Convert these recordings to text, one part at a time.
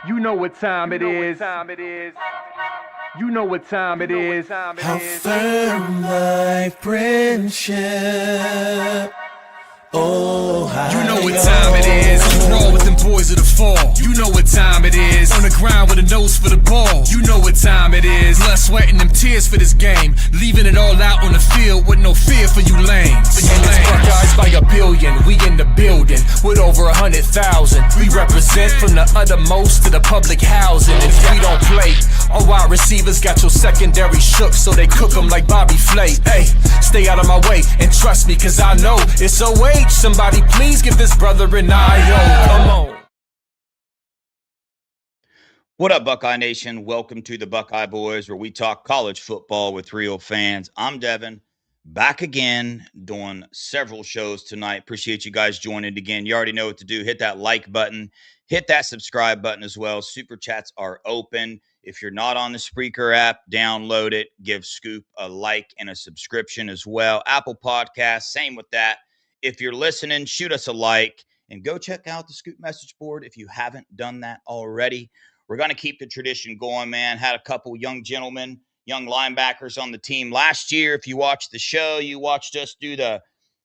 You know what time it is. You know what time it is. How firm my friendship. Oh, you know what time it is. Roll with them boys of the fall. You know what time it is. On the ground with a nose for the ball. You know what time it is. Blood, sweat, and them tears for this game. Leaving it all out on the field with no fear for you lames. And it's Buckeyes by a billion. We in the building with over 100,000. We represent from the uttermost to the public housing. And if we don't play, our wide receivers got your secondary shook, so they cook them like Bobby Flay. Hey, stay out of my way and trust me, cause I know it's OH. Somebody please give this brother an IO. Come on. What up, Buckeye Nation? Welcome to the Buckeye Boys, where we talk college football with real fans. I'm Devin, back again, doing several shows tonight. Appreciate you guys joining again. You already know what to do. Hit that like button. Hit that subscribe button as well. Super chats are open. If you're not on the Spreaker app, download it. Give Scoop a like and a subscription as well. Apple Podcasts, same with that. If you're listening, shoot us a like and go check out the Scoop message board if you haven't done that already. We're going to keep the tradition going, man. Had a couple young gentlemen, young linebackers on the team last year. If you watched the show, you watched us do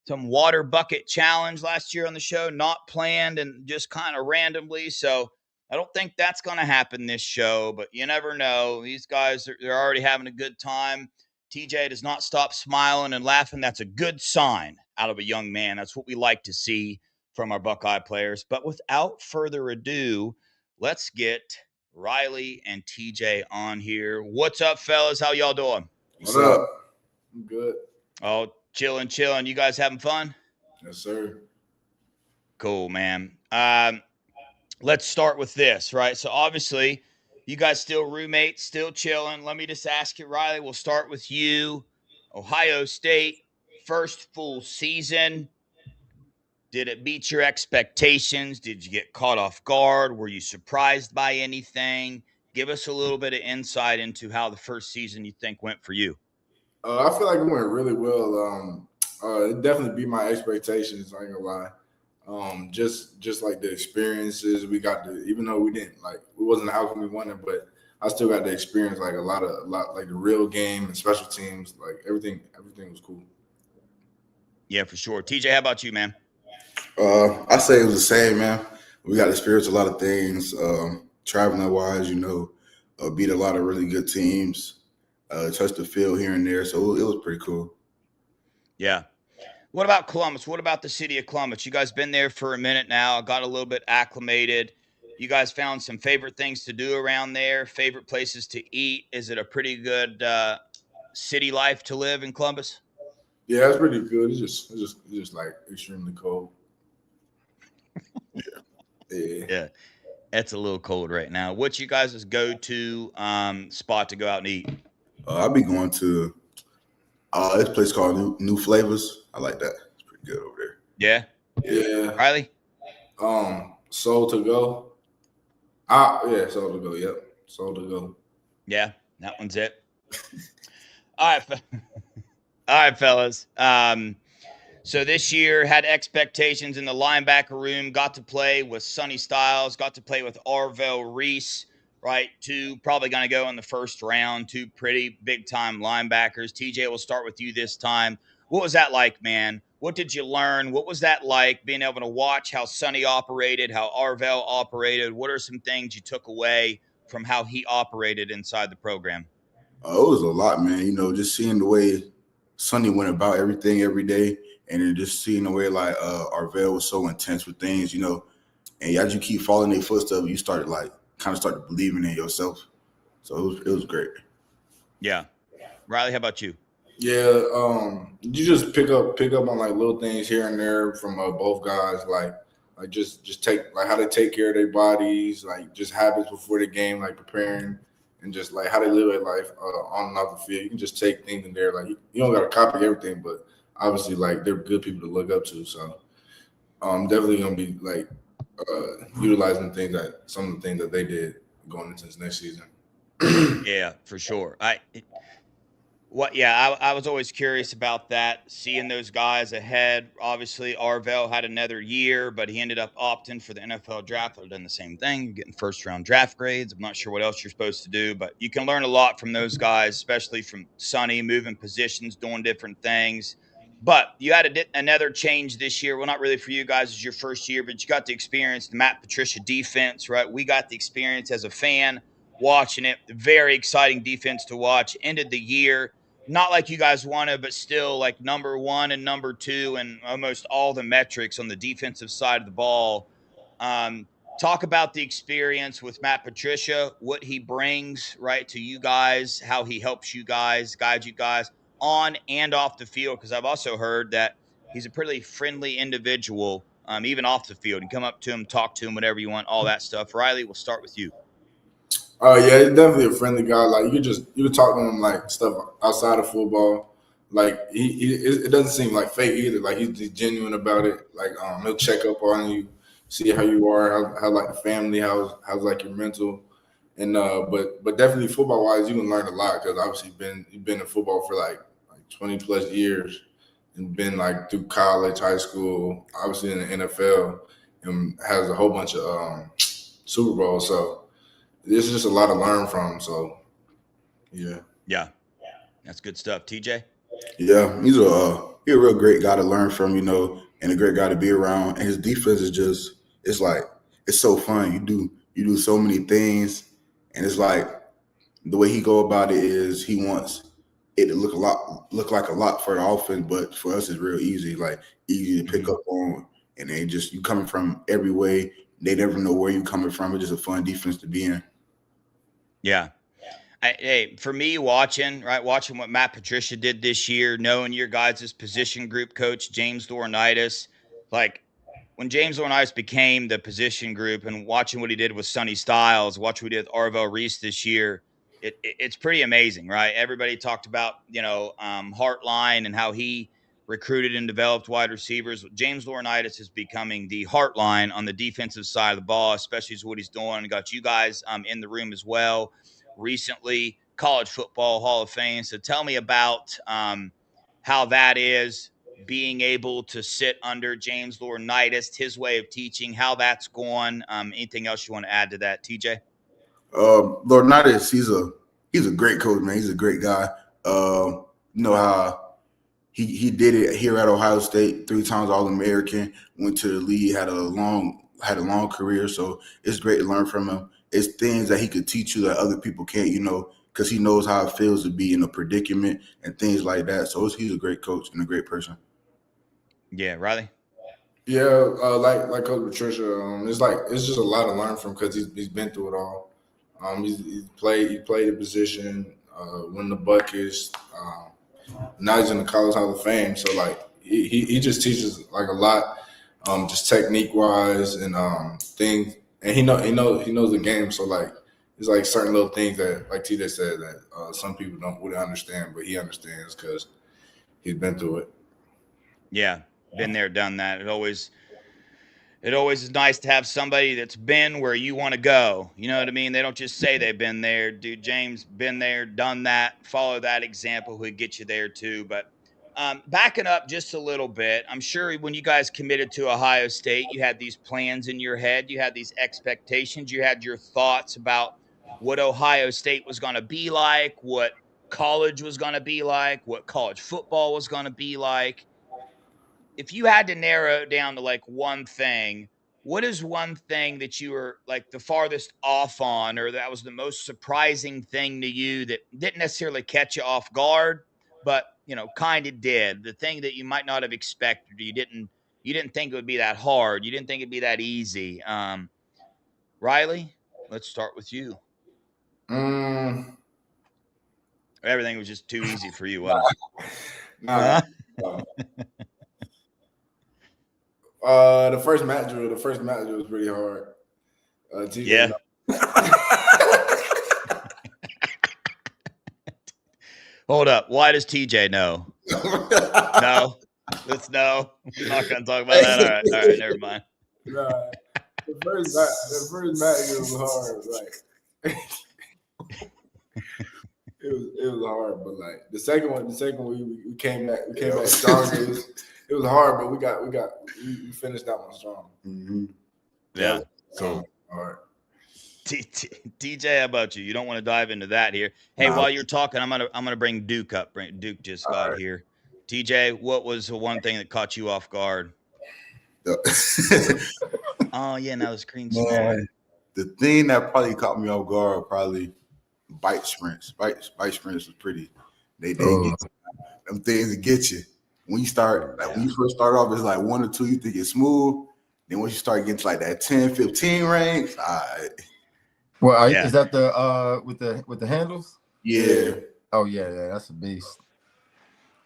some water bucket challenge last year on the show, not planned and just kind of randomly. So I don't think that's going to happen this show, but you never know. These guys, they're already having a good time. TJ does not stop smiling and laughing. That's a good sign out of a young man. That's what we like to see from our Buckeye players. But without further ado, let's get Riley and TJ on here. What's up, fellas? How y'all doing? What's up? I'm good. Oh, chilling. You guys having fun? Yes, sir. Cool, man. Let's start with this, right? So obviously, you guys still roommates, still chilling. Let me just ask you, Riley, we'll start with you. Ohio State, first full season. Did it meet your expectations? Did you get caught off guard? Were you surprised by anything? Give us a little bit of insight into how the first season you think went for you. I feel like it went really well. It definitely beat my expectations, I ain't gonna lie. Just like the experiences we got to, even though we wasn't the outcome we wanted, but I still got to experience like a lot like the real game and special teams, like everything was cool. Yeah, for sure. TJ, how about you, man? I say it was the same, man. We got to experience a lot of things, traveling wise, beat a lot of really good teams, touch the field here and there. So it was pretty cool. Yeah. What about Columbus? What about the city of Columbus? You guys been there for a minute now, got a little bit acclimated. You guys found some favorite things to do around there, favorite places to eat. Is it a pretty good city life to live in Columbus? Yeah, it's pretty good. It's just like extremely cold. Yeah. That's a little cold right now. What's you guys' go-to spot to go out and eat? I'll be going to this place called New Flavors. I like that. It's pretty good over there. Yeah. Riley? Soul to go. Soul to go. Yep. Soul to go. Yeah, that one's it. All right, fellas. So this year had expectations in the linebacker room, got to play with Sonny Styles, got to play with Arvell Reese, right? Two probably going to go in the first round, two pretty big-time linebackers. TJ, we'll start with you this time. What was that like, man? What did you learn? What was that like, being able to watch how Sonny operated, how Arvell operated? What are some things you took away from how he operated inside the program? It was a lot, man. Just seeing the way Sonny went about everything every day, and then just seeing the way like Arvell was so intense with things, and as you keep following their footsteps, you start believing in yourself. So it was great. Yeah. Riley, how about you? Yeah, you just pick up on like little things here and there from both guys, like just take like how they take care of their bodies, like just habits before the game, like preparing, and just like how they live their life on and off the field. You can just take things in there, like you don't got to copy everything, but obviously like they're good people to look up to. So I'm definitely gonna be like utilizing some of the things that they did going into this next season. Yeah, for sure. I was always curious about that, seeing those guys ahead. Obviously, Arvell had another year, but he ended up opting for the NFL draft. I've done the same thing. You're getting first-round draft grades. I'm not sure what else you're supposed to do, but you can learn a lot from those guys, especially from Sonny, moving positions, doing different things. But you had another change this year. Well, not really for you guys. It's your first year, but you got to experience the Matt Patricia defense, right? We got the experience as a fan watching it. Very exciting defense to watch. Ended the year not like you guys wanted, but still like number one and number two and almost all the metrics on the defensive side of the ball. Talk about the experience with Matt Patricia, what he brings right to you guys, how he helps you guys, guide you guys on and off the field. Because I've also heard that he's a pretty friendly individual, even off the field. You come up to him, talk to him, whatever you want, all that stuff. Riley, we'll start with you. Oh yeah, he's definitely a friendly guy. Like you can talk to him like stuff outside of football. Like it doesn't seem like fake either. Like he's genuine about it. Like he'll check up on you, see how you are, how like the family, how's like your mental, and but definitely football wise, you can learn a lot because obviously you've been in football for like 20 plus years and been like through college, high school, obviously in the NFL, and has a whole bunch of Super Bowls. So. There's just a lot to learn from. So, yeah. Yeah. That's good stuff. TJ? Yeah, he's a real great guy to learn from, and a great guy to be around. And his defense is just, it's so fun. You do so many things, and it's like the way he go about it is he wants it to look like a lot for the offense, but for us it's real easy, like easy to pick up on, and they just you coming from every way. They never know where you're coming from. It's just a fun defense to be in. Yeah. Hey, for me watching what Matt Patricia did this year, knowing your guys' position group coach, James Laurinaitis, like when James Laurinaitis became the position group and watching what he did with Sonny Styles, watch what he did with Arvell Reese this year, it's pretty amazing, right? Everybody talked about, Heartline and how he recruited and developed wide receivers. James Laurinaitis is becoming the Heartline on the defensive side of the ball, especially as what he's doing. Got you guys in the room as well recently, College Football Hall of Fame. So tell me about how that is, being able to sit under James Laurinaitis, his way of teaching, how that's going. Anything else you want to add to that, TJ? Laurinaitis, he's a great coach, man. He's a great guy. You know how he did it here at Ohio State, 3 times All-American, went to the league, had a long career. So it's great to learn from him. It's things that he could teach you that other people can't, because he knows how it feels to be in a predicament and things like that. So he's a great coach and a great person. Yeah, Riley? Yeah, like Coach Patricia, it's just a lot to learn from because he's been through it all. He played the position, won the Buckeyes. Now he's in the College Hall of Fame, so like he just teaches like a lot, just technique wise and things, and he knows the game. So like it's like certain little things that, like TJ said, that some people don't really understand, but he understands because he's been through it. Yeah, been there, done that. It always is nice to have somebody that's been where you want to go. You know what I mean? They don't just say they've been there. Dude, James, been there, done that. Follow that example who would get you there too. But backing up just a little bit, I'm sure when you guys committed to Ohio State, you had these plans in your head. You had these expectations. You had your thoughts about what Ohio State was going to be like, what college was going to be like, what college football was going to be like. If you had to narrow it down to like one thing, what is one thing that you were like the farthest off on, or that was the most surprising thing to you that didn't necessarily catch you off guard, but kind of did? The thing that you might not have expected, you didn't think it would be that hard, you didn't think it'd be that easy. Riley, let's start with you. Everything was just too easy for you, wasn't it? Nah. The first match was pretty hard. Yeah. Hold up. Why does TJ know? No. Let's know. We're not going to talk about that. All right. Never mind. Nah, the first match was hard. Like, it was hard, but like the second one we came back stronger. It was hard, but we finished that one strong. Mm-hmm. Yeah. So all right. TJ, how about you? You don't want to dive into that here. Hey, while you're talking, I'm gonna bring Duke up. Duke just got here. TJ, what was the one thing that caught you off guard? Oh yeah, now the screen's small. The thing that probably caught me off guard, probably bike sprints. Bike sprints was pretty. They get you. Them things that get you. When you start, like when you first start off, it's like 1 or 2, you think it's smooth. Then once you start getting to like that 10, 15 range, well, is that the with the handles? Yeah. Oh yeah, that's a beast.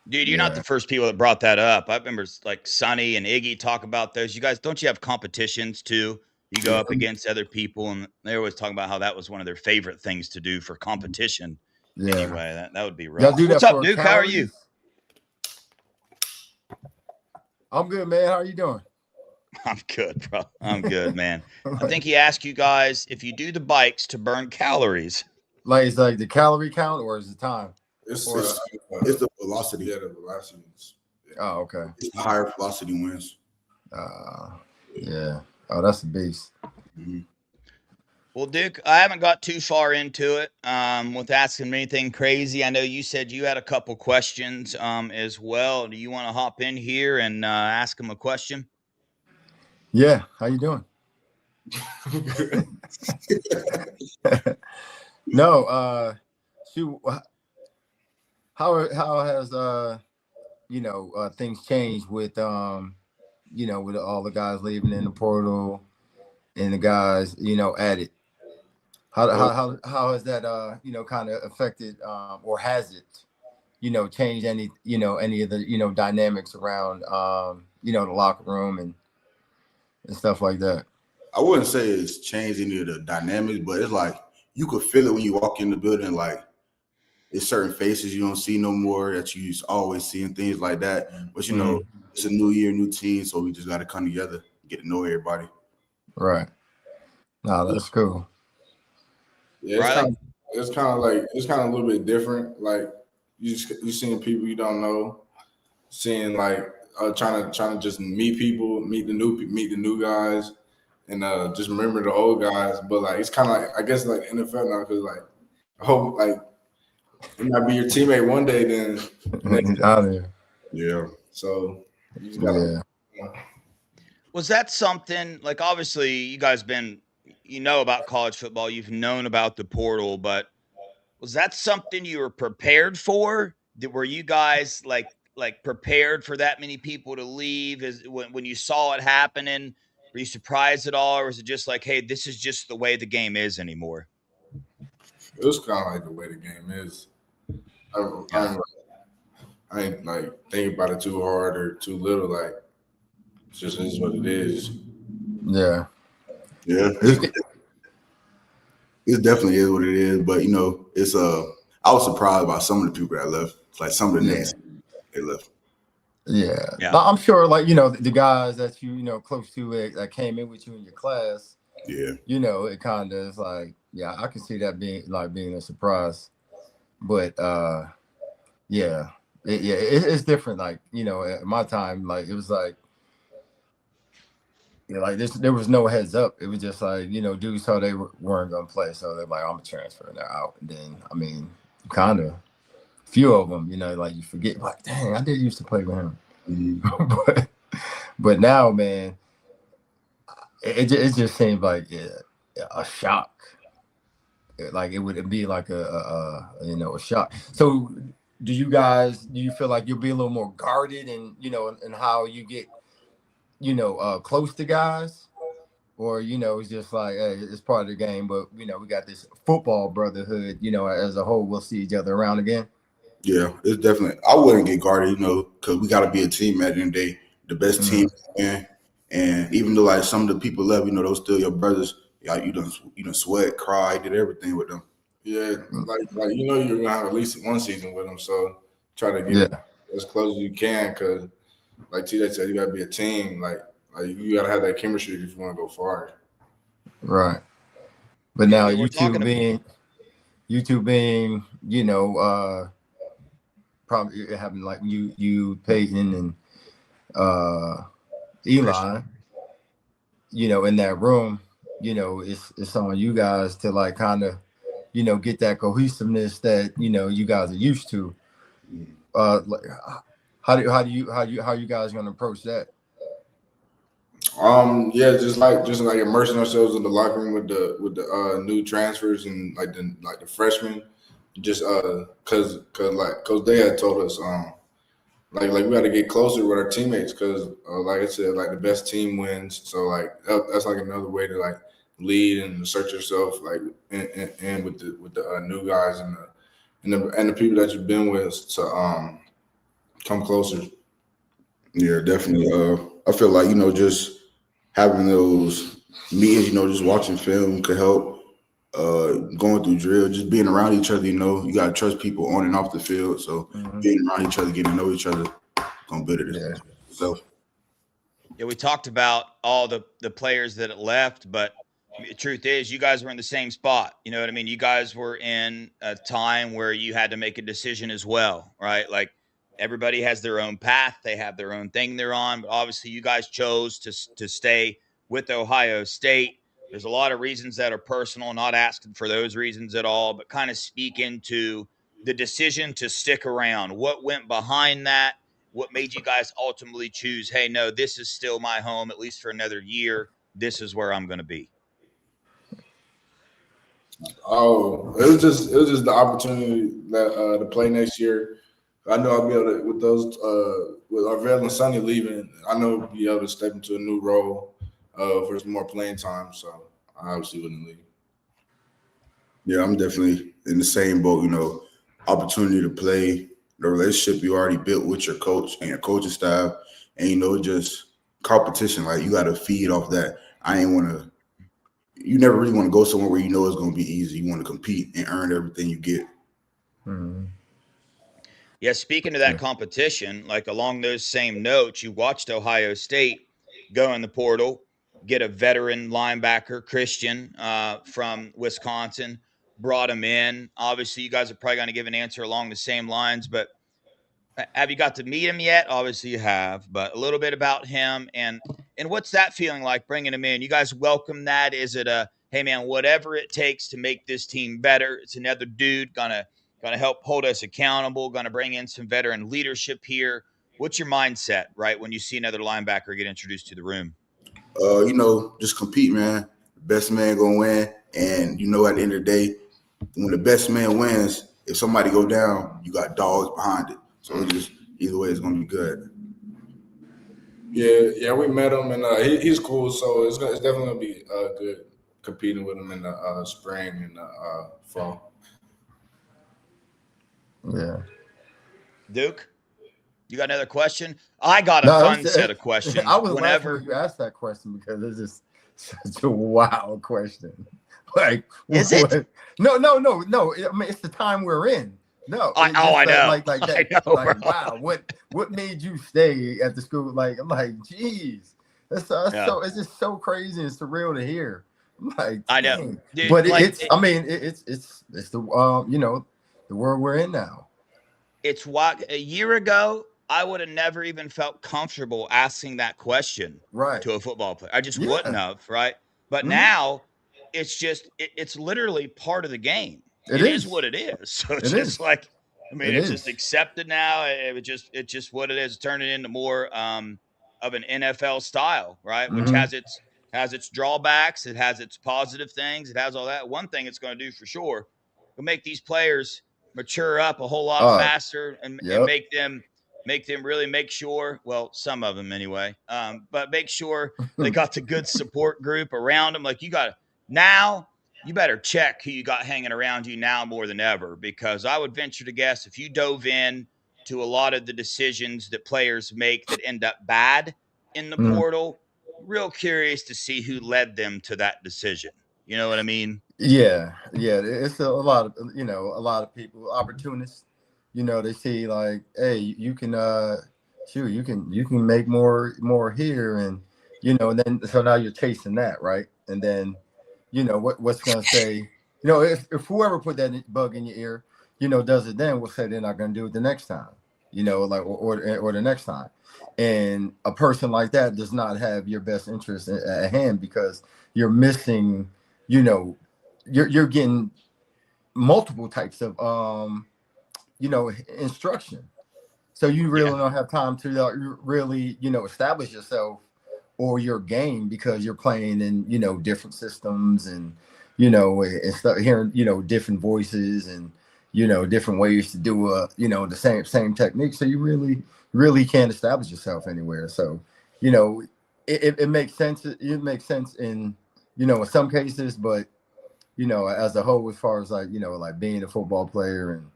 Dude, you're not the first people that brought that up. I remember like Sonny and Iggy talk about those. You guys, don't you have competitions too? You go up against other people, and they always talk about how that was one of their favorite things to do for competition. Yeah. Anyway, that would be rough. Y'all do that. What's up, Duke? How are you? I'm good, man. How are you doing? I'm good, bro. I'm good, man. I think he asked you guys if you do the bikes to burn calories. Like, it's like the calorie count, or is it time? It's the velocity. Yeah, the velocity. Oh, okay. It's higher velocity wins. Yeah. Oh, that's a beast. Mm-hmm. Well, Duke, I haven't got too far into it with asking me anything crazy. I know you said you had a couple questions as well. Do you want to hop in here and ask him a question? Yeah. How you doing? No. Shoot. How has things changed with with all the guys leaving in the portal and the guys added? How has that kind of affected or has it changed any of the dynamics around the locker room and stuff like that? I wouldn't say it's changed any of the dynamics, but it's like you could feel it when you walk in the building. Like there's certain faces you don't see no more that you always see and things like that. But it's a new year, new team, so we just got to come together, get to know everybody. Right. No, that's cool. Yeah, it's kind of a little bit different. Like you seeing people you don't know, seeing like trying to just meet people, meet the new guys, and just remember the old guys. But like it's kind of like, I guess like NFL now, because like I hope like it might be your teammate one day. Then he's out of here. Yeah. So you just gotta. Yeah. Was that something like obviously you guys been about college football, you've known about the portal, but was that something you were prepared for? Were you guys like prepared for that many people to leave? When you saw it happening, were you surprised at all, or was it just like, hey, this is just the way the game is anymore? It was kind of like the way the game is. I ain't like thinking about it too hard or too little. Like it just is what it is. Yeah. Yeah, it definitely is what it is. But it's I was surprised by some of the people that left. Like some of the names they left. Yeah. I'm sure, like the guys that you close to that came in with you in your class. Yeah. It kind of is like, yeah, I can see that being a surprise. But it's different. Like at my time, like it was like. Like there was no heads up. It was just like, dudes thought they weren't going to play. So they're like, I'm a transfer and they're out. And then, I mean, kind of few of them, like you forget, like, dang, I did used to play with him. Mm-hmm. but now, man, it just seemed like a shock. Like it would be like a shock. So do you feel like you'll be a little more guarded and, and how you get, close to guys, or it's just like, hey, it's part of the game, but we got this football brotherhood, as a whole, we'll see each other around again? Yeah, it's definitely. I wouldn't get guarded, because we got to be a team at the end of the day, the best team. And even though like some of the people left, those still your brothers. Like you done sweat, cry, did everything with them. Yeah, like you're gonna have at least one season with them, so try to get as close as you can, because. Like TJ said, you gotta be a team. Like you gotta have that chemistry if you want to go far. Right. But now you two being, you know, probably it happened like you, Peyton, and Eli, you know, in that room, you know, it's on you guys to like kind of, you know, get that cohesiveness that, you know, you guys are used to. Like, how you guys gonna approach that? Yeah, just like immersing ourselves in the locker room with the new transfers and like the freshmen, just cause Coach Day had told us like we got to get closer with our teammates because like I said, like the best team wins. So like that's like another way to like lead and assert yourself, like and with the new guys and the people that you've been with to come closer. Yeah, definitely. I feel like, you know, just having those meetings, you know, just watching film could help. Going through drill, just being around each other, you know, you gotta trust people on and off the field. So being around each other, getting to know each other, gonna build it. So Yeah, we talked about all the players that left, but the truth is, you guys were in the same spot. You know what I mean? You guys were in a time where you had to make a decision as well, right? Like everybody has their own path, they have their own thing they're on, but obviously you guys chose to stay with Ohio State. There's a lot of reasons that are personal, not asking for those reasons at all, but kind of speak into the decision to stick around. What went behind that? What made you guys ultimately choose, hey, no, this is still my home, at least for another year. This is where I'm going to be. Oh, it was just the opportunity that to play next year. I know I'll be able to, with those with Arvell and Sonny leaving, I know I'll be able to step into a new role for some more playing time. So I obviously wouldn't leave. yeah, I'm definitely in the same boat, you know, opportunity to play, the relationship you already built with your coach and your coaching staff, and, you know, just competition. Like, you got to feed off that. You never really want to go somewhere where you know it's going to be easy. You want to compete and earn everything you get. Mm-hmm. Yeah, speaking of that competition, like along those same notes, you watched Ohio State go in the portal, get a veteran linebacker, Christian, from Wisconsin, brought him in. Obviously, you guys are probably going to give an answer along the same lines, but have you got to meet him yet? Obviously you have, but a little bit about him and what's that feeling like bringing him in? You guys welcome that? Is it a, hey man, whatever it takes to make this team better? It's another dude gonna help hold us accountable, gonna bring in some veteran leadership here. What's your mindset, right, when you see another linebacker get introduced to the room? You know, just compete, man. Best man gonna win. And, you know, at the end of the day, when the best man wins, if somebody go down, you got dogs behind it. So it's just, either way, it's gonna be good. Yeah, we met him and he's cool. So it's definitely gonna be good competing with him in the spring and the fall. Yeah. Duke, you got another question? I got a fun set of questions. I was laughing when you asked that question because it's just such a wild question. Like, is it? No. I mean, it's the time we're in. No, I know. Like that. I know, like, wow, what made you stay at the school? Like, I'm like, geez, it's just so crazy and surreal to hear. I'm like, I know, dude, but like, it's the you know, the world we're in now. It's what a year ago I would have never even felt comfortable asking that question to a football player. I just wouldn't have, right? But now it's just it's literally part of the game. It is what it is. So it's just like, I mean, it's just accepted now. It's just what it is. Turn it into more of an NFL style, right? Which has its drawbacks. It has its positive things. It has all that. One thing it's going to do for sure will make these players mature up a whole lot faster and make them really make sure, well, some of them anyway, but make sure they got the good support group around them. Like, you better check who you got hanging around you now more than ever, because I would venture to guess if you dove in to a lot of the decisions that players make that end up bad in the portal, real curious to see who led them to that decision. You know what I mean? Yeah. It's a lot of people, opportunists, you know, they see like, hey, you can you can make more here, and you know, and then so now you're chasing that, right? And then, you know, what's going to say, you know, if whoever put that bug in your ear, does it then, we'll say they're not going to do it the next time, like or the next time. And a person like that does not have your best interest at hand, because you're missing, you're getting multiple types of instruction. So you really don't have time to really, establish yourself or your game, because you're playing in, different systems and, and stuff, hearing, different voices and, different ways to do the same technique. So you really can't establish yourself anywhere. So, it makes sense. It makes sense in, in some cases, but, as a whole, as far as like being a football player, and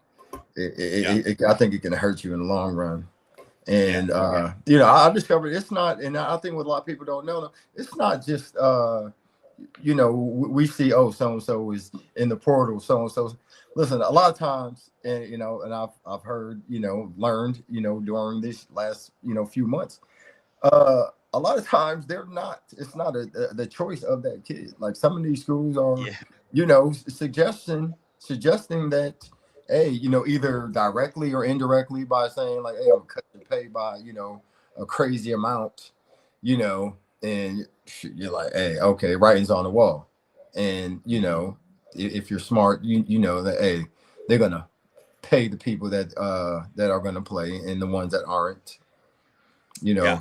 I think it can hurt you in the long run. And, I discovered it's not, and I think what a lot of people don't know, it's not just, we see, so-and-so is in the portal, so-and-so. Listen, a lot of times, and, and I've heard, learned, during this last, few months, a lot of times it's not the choice of that kid. Like some of these schools are, suggesting that, hey, either directly or indirectly by saying like, hey, I'm cut your pay by, a crazy amount, and you're like, hey, okay, writing's on the wall. And, if you're smart, you know that, hey, they're going to pay the people that are going to play and the ones that aren't,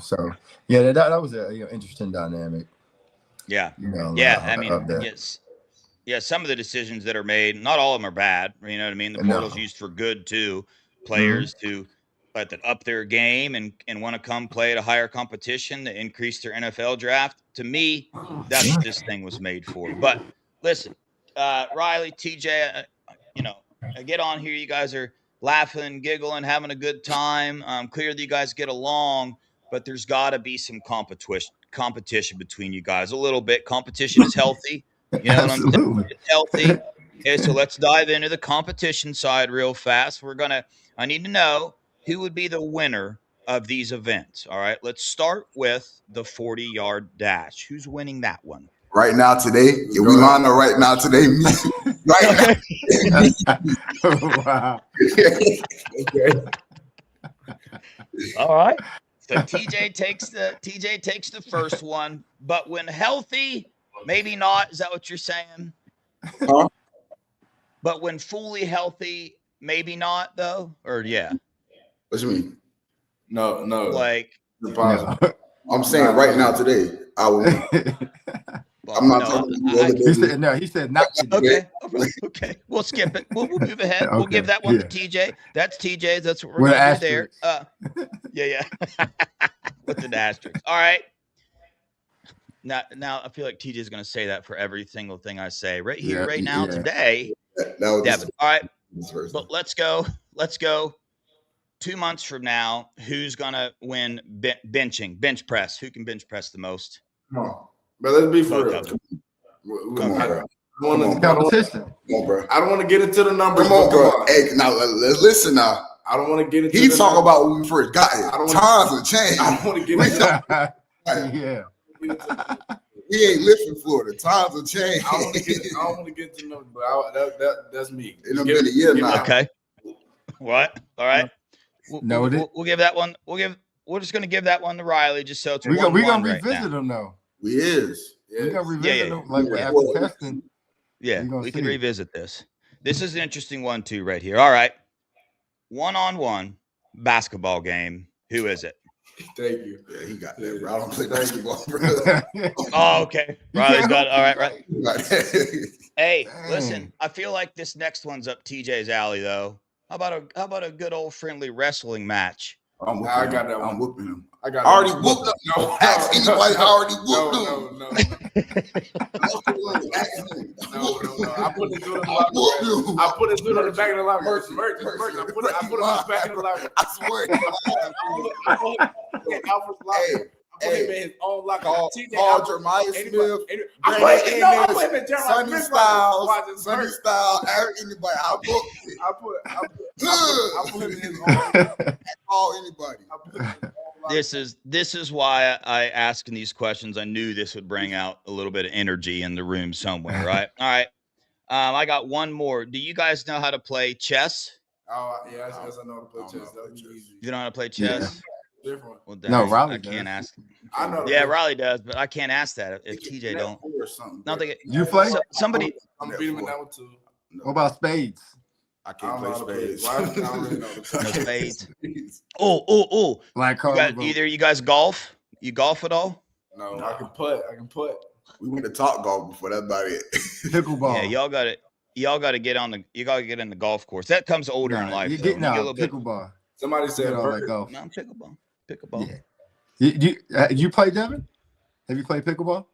So, that was a interesting dynamic. Yeah. I mean, yes. Yeah, some of the decisions that are made, not all of them are bad. You know what I mean? The portal's used for good too. Players to up their game and want to come play at a higher competition to increase their NFL draft. To me, that's what this thing was made for. But listen, Riley, TJ, I get on here. You guys are laughing, giggling, having a good time. Clear that you guys get along, but there's got to be some competition between you guys a little bit. Competition is healthy. You know what I'm saying? It's healthy. Okay, so let's dive into the competition side real fast. I need to know who would be the winner of these events. All right, let's start with the 40-yard dash. Who's winning that one? Right now, today, we line up right now, today. Right now. Wow. All right. So TJ takes the first one, but when healthy, maybe not. Is that what you're saying? Huh? But when fully healthy, maybe not, though? Or yeah. What you mean? No. Like, I'm saying right now, today, I will. I'm not talking. He said not today. Okay. We'll skip it. We'll move ahead. Okay. We'll give that one to TJ. That's TJ's. That's what we're going to do there. Yeah. With an asterisk. All right. Now I feel like TJ is going to say that for every single thing I say right here, right now, today. Devin. All right. But let's go. 2 months from now, who's going to win bench press? Who can bench press the most? Come on. But let's be for real. Come on, bro. I don't want to get into the numbers. Come on, bro. Hey, now listen now. I don't want to get into He talk about when we first got here. Times have changed. I don't want to get into Yeah. We ain't living in Florida. Times have changed. I don't want to get into numbers, but that's me. It's been a year now. Okay. What? All right. We'll give that one. We're just going to give that one to Riley, just so it's we're gonna right revisit them though. We is. We gonna revisit them like after testing. Yeah, we can revisit this. This is an interesting one too, right here. All right, 1-on-1 basketball game. Who is it? Thank you. Yeah, he got that, bro. I don't play basketball, bro. Oh, okay. Riley's got it. All right. Hey, listen. I feel like this next one's up TJ's alley, though. How about a good old friendly wrestling match? I got that one. I'm whooping him. I got already whooped him. No, ask anybody. I already whooped him. No. I put it through the back of the line. Merch. I put it in the back of the line. I swear. I put him in his own locker. Call Jeremiah Smith. Sunny Style. Anybody. I put him in his own. Call anybody. This is why I asked these questions. I knew this would bring out a little bit of energy in the room somewhere, right? All right. I got one more. Do you guys know how to play chess? Oh yeah, I guess I know how to play chess. That was easy. You don't know how to play Yeah. chess? Different. Well, No, dang, Riley I can't does. ask. I know. Yeah, Riley does, but I can't ask that if It TJ can- don't. four or something, No, bro. they, You play? somebody. I'm beating him in that one too. What about spades? I I can't don't know how to play play. spades. Well, I don't really know. No spades. Oh. Like You got, either you guys golf? You golf at all? No, I can putt. We went to Top Golf before. That's about it. pickleball. Yeah, y'all got it. Y'all got to get on the. You got to get in the golf course. That comes older in life. You though. get When you get a little bit. pickleball. Somebody said Get all that bird. golf. No, pickleball. Yeah. You play, Devin? Have you played pickleball?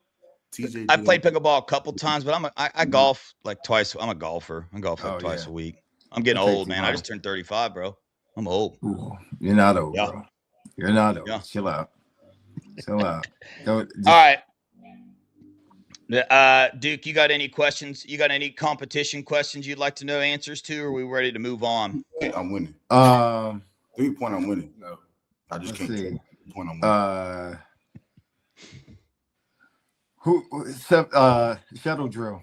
TJ, I played pickleball a couple times, but I golf like twice. I'm a golfer. I golf like twice a week. I'm getting That takes old, too man. I long. just turned 35, bro. I'm old. Ooh, you're not old, Yeah. bro. You're not old. Yeah. Chill out. Don't. All right. Duke, you got any questions? You got any competition questions you'd like to know answers to, or are we ready to move on? I'm winning. 3-point, I'm winning. No. I just Let's can't see. take 3-point. I'm winning. Shuttle drill.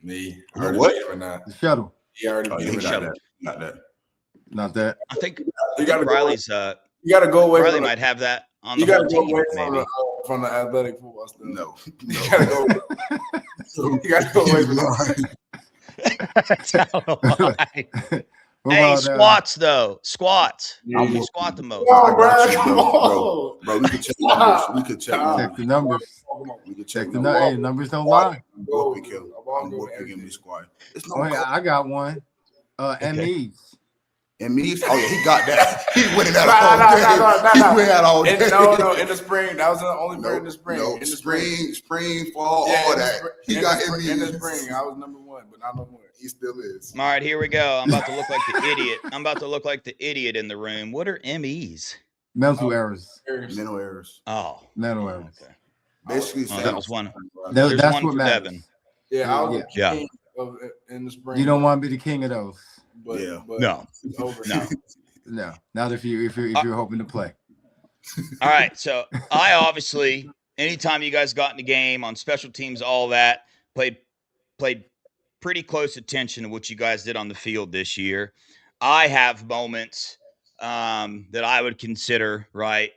Me. You know what? Not. The shuttle. He already Oh, beat yeah, me. not that. Not that. Not that. I think You gotta Riley's. You gotta go away. Riley from might have that on You the gotta whole go team, away maybe. from the athletic football stuff. No. You gotta go. You gotta go away from that. What Hey, about, squats though. Squats. Yeah. You squat the most. Come on, I got you, Come on. bro, we could check numbers. We could check check the numbers. We could Check check the numbers. numbers. Numbers don't lie. I'm whooping him. I'm whooping him, this squad. It's no Oh, yeah, I got one. MEs. And me, oh yeah, he got that. He winning that No. He winning that all day. No, in the spring. That was the only bird in the spring. No, in the spring, fall, Yeah, all in the that. spring- He in got the spring, him in the spring. I was number one, but not no more. He still is. All right, here we go. I'm about to look like the idiot. I'm about to look like the idiot in the room. What are MEs? Mental errors. Mental errors. Oh, Mental errors. okay. Basically, Oh, that was one. That- There's that's one what for matters. Devin. Yeah, I was Yeah. the king in the spring. You don't want to be the king of those. but, Yeah. but No. it's over. No. No, not if you're hoping to play. All right. So I obviously, anytime you guys got in the game on special teams, all that, played pretty close attention to what you guys did on the field this year. I have moments that I would consider, right,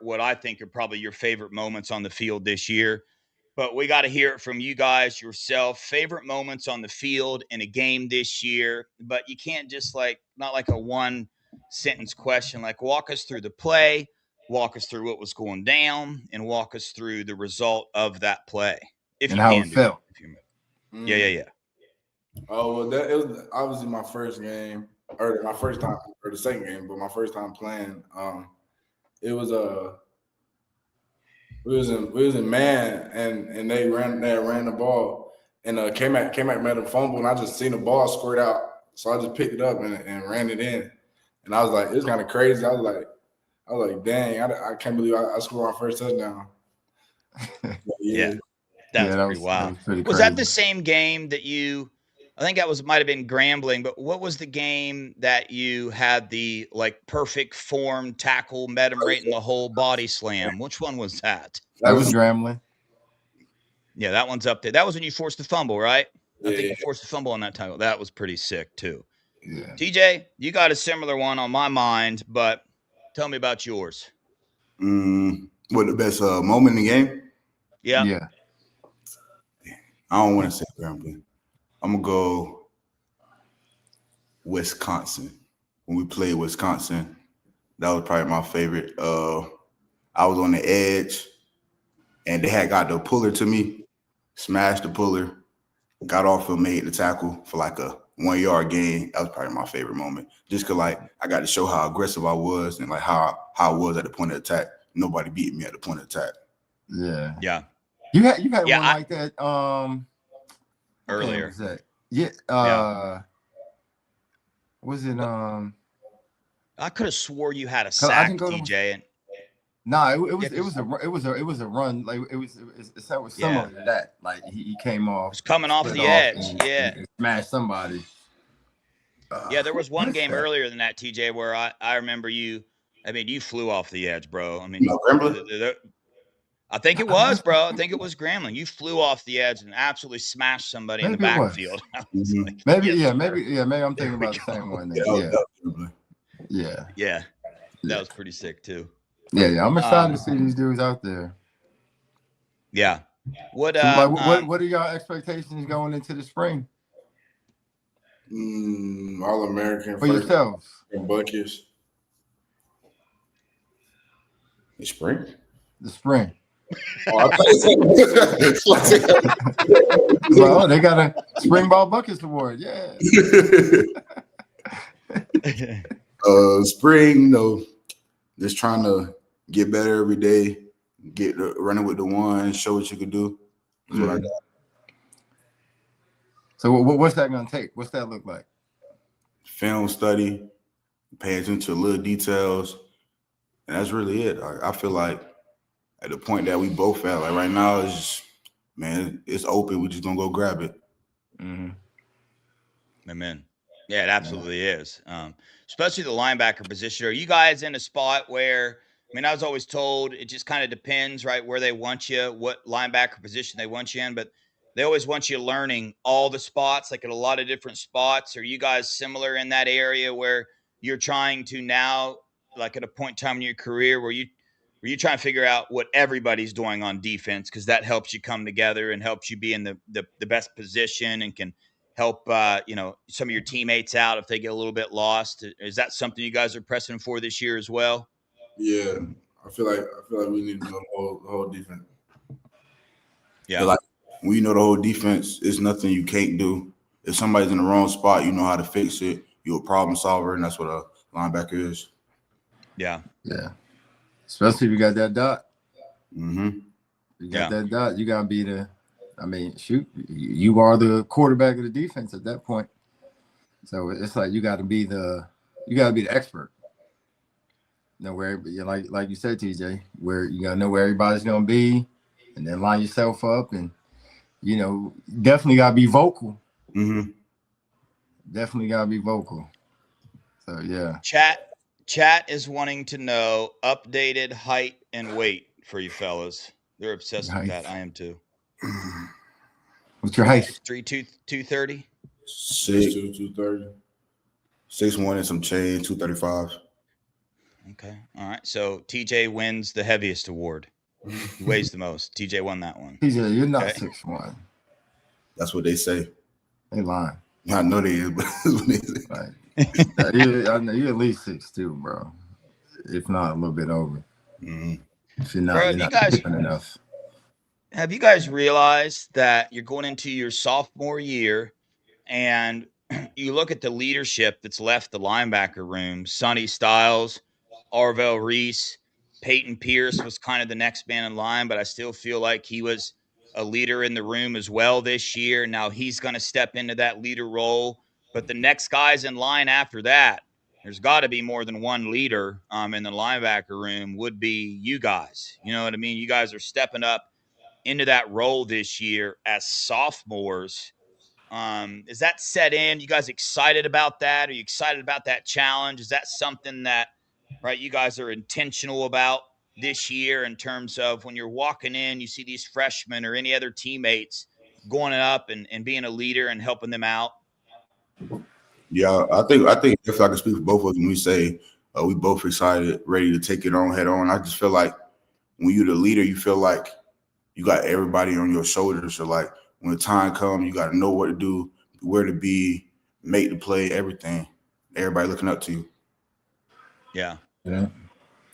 what I think are probably your favorite moments on the field this year. But we got to hear it from you guys yourself. Favorite moments on the field in a game this year. But you can't just not like a one sentence question, like walk us through the play, walk us through what was going down, and walk us through the result of that play. If And you how can it do felt. Yeah. Oh well, it was obviously my first game, or my first time, or the second game, but my first time playing. It was we was in man, and they ran the ball, and K-Mac made a fumble, and I just seen the ball squirt out, so I just picked it up and ran it in, and I was like, it's kind of crazy. I was like, dang, I can't believe I scored my first touchdown. Yeah. That's pretty wild. Was that the same game that I think that might have been Grambling, but what was the game that you had the perfect form tackle, met him right in the whole body slam? Which one was that? That was Grambling. Yeah, that one's up there. That was when you forced the fumble, right? Yeah. I think you forced the fumble on that tackle. That was pretty sick too. Yeah. TJ, you got a similar one on my mind, but tell me about yours. What the best moment in the game? Yeah. Yeah. I don't want to say Grambling. I'm gonna go Wisconsin. When we played Wisconsin, that was probably my favorite. I was on the edge, and they had got the puller to me, smashed the puller, got off and made the tackle for like a 1 yard gain. That was probably my favorite moment. Just cause I got to show how aggressive I was and how I was at the point of attack. Nobody beat me at the point of attack. Yeah. Yeah. You had one like that Earlier. Was that? Yeah. Was it I could have swore you had a I sack, didn't go to- TJ. And No, it was a run. Like it was similar to that. Like he came off. was coming off split the edge. and smashed somebody. Yeah, there was one game earlier than that, TJ, where I remember you. I mean, you flew off the edge, bro. I mean, No, Grambling? I think it was, bro. I think it was Grambling. You flew off the edge and absolutely smashed somebody in the Maybe it was. backfield. Maybe, yes, maybe I'm thinking about the same one. Yeah. That was pretty sick too. Yeah. I'm excited to see these dudes out there. Yeah. What are y'all expectations going into the spring? All-American for yourselves. Buckeyes. The spring. The spring. Oh, Well, they got a Spring Ball Buckets Award. Yeah. Spring, just trying to get better every day, get running with the one, show what you can do. That's what I got. So what's that going to take? What's that look like? Film study, pay attention to little details, and that's really it. I feel like at the point that we both at, like right now, it's just, man, it's open. We're just going to go grab it. Mm-hmm. Amen. Yeah, it absolutely is. Especially the linebacker position. Are you guys in a spot where, I was always told it just kind of depends, right, where they want you, what linebacker position they want you in, but they always want you learning all the spots, like at a lot of different spots. Are you guys similar in that area where you're trying to now, like at a point in time in your career where you trying to figure out what everybody's doing on defense, because that helps you come together and helps you be in the best position and can help some of your teammates out if they get a little bit lost? Is that something you guys are pressing for this year as well? Yeah, I feel like we need to know the whole defense. Yeah, like when you know the whole defense, it's nothing you can't do. If somebody's in the wrong spot, you know how to fix it. You're a problem solver, and that's what a linebacker is. Yeah. Especially if you got that dot. Mm-hmm. You got that dot. You gotta be you are the quarterback of the defense at that point. So it's like you gotta be the expert. Know where, like you said, TJ, where you gotta know where everybody's gonna be, and then line yourself up, and definitely gotta be vocal. Mm-hmm. Definitely gotta be vocal. So yeah. Chat is wanting to know updated height and weight for you fellas. They're obsessed with that. I am too. What's your height? 3'2", 230? 6'2", 230. 6'1" and some change, 235. Okay. All right. So TJ wins the heaviest award. He weighs the most. TJ won that one. TJ, you're not 6'1". That's what they say. They lying. I know they is, but that's what they say. Right. I know you're at least 6'2", bro. If not a little bit over. Mm-hmm. If you're not, you're not tipping enough. Have you guys realized that you're going into your sophomore year and you look at the leadership that's left the linebacker room? Sonny Styles, Arvell Reese, Peyton Pierce was kind of the next man in line, but I still feel like he was a leader in the room as well this year. Now he's going to step into that leader role, but the next guys in line after that, there's got to be more than one leader in the linebacker room, would be you guys. You know what I mean? You guys are stepping up into that role this year as sophomores. Is that set in? You guys excited about that? Are you excited about that challenge? Is that something that, right, you guys are intentional about this year in terms of when you're walking in, you see these freshmen or any other teammates going up and being a leader and helping them out? Yeah, I think if I can speak for both of them, we say we both excited, ready to take it on head on. I just feel like when you're the leader, you feel like you got everybody on your shoulders. So like when the time comes, you got to know what to do, where to be, make the play, everything. Everybody looking up to you. Yeah. And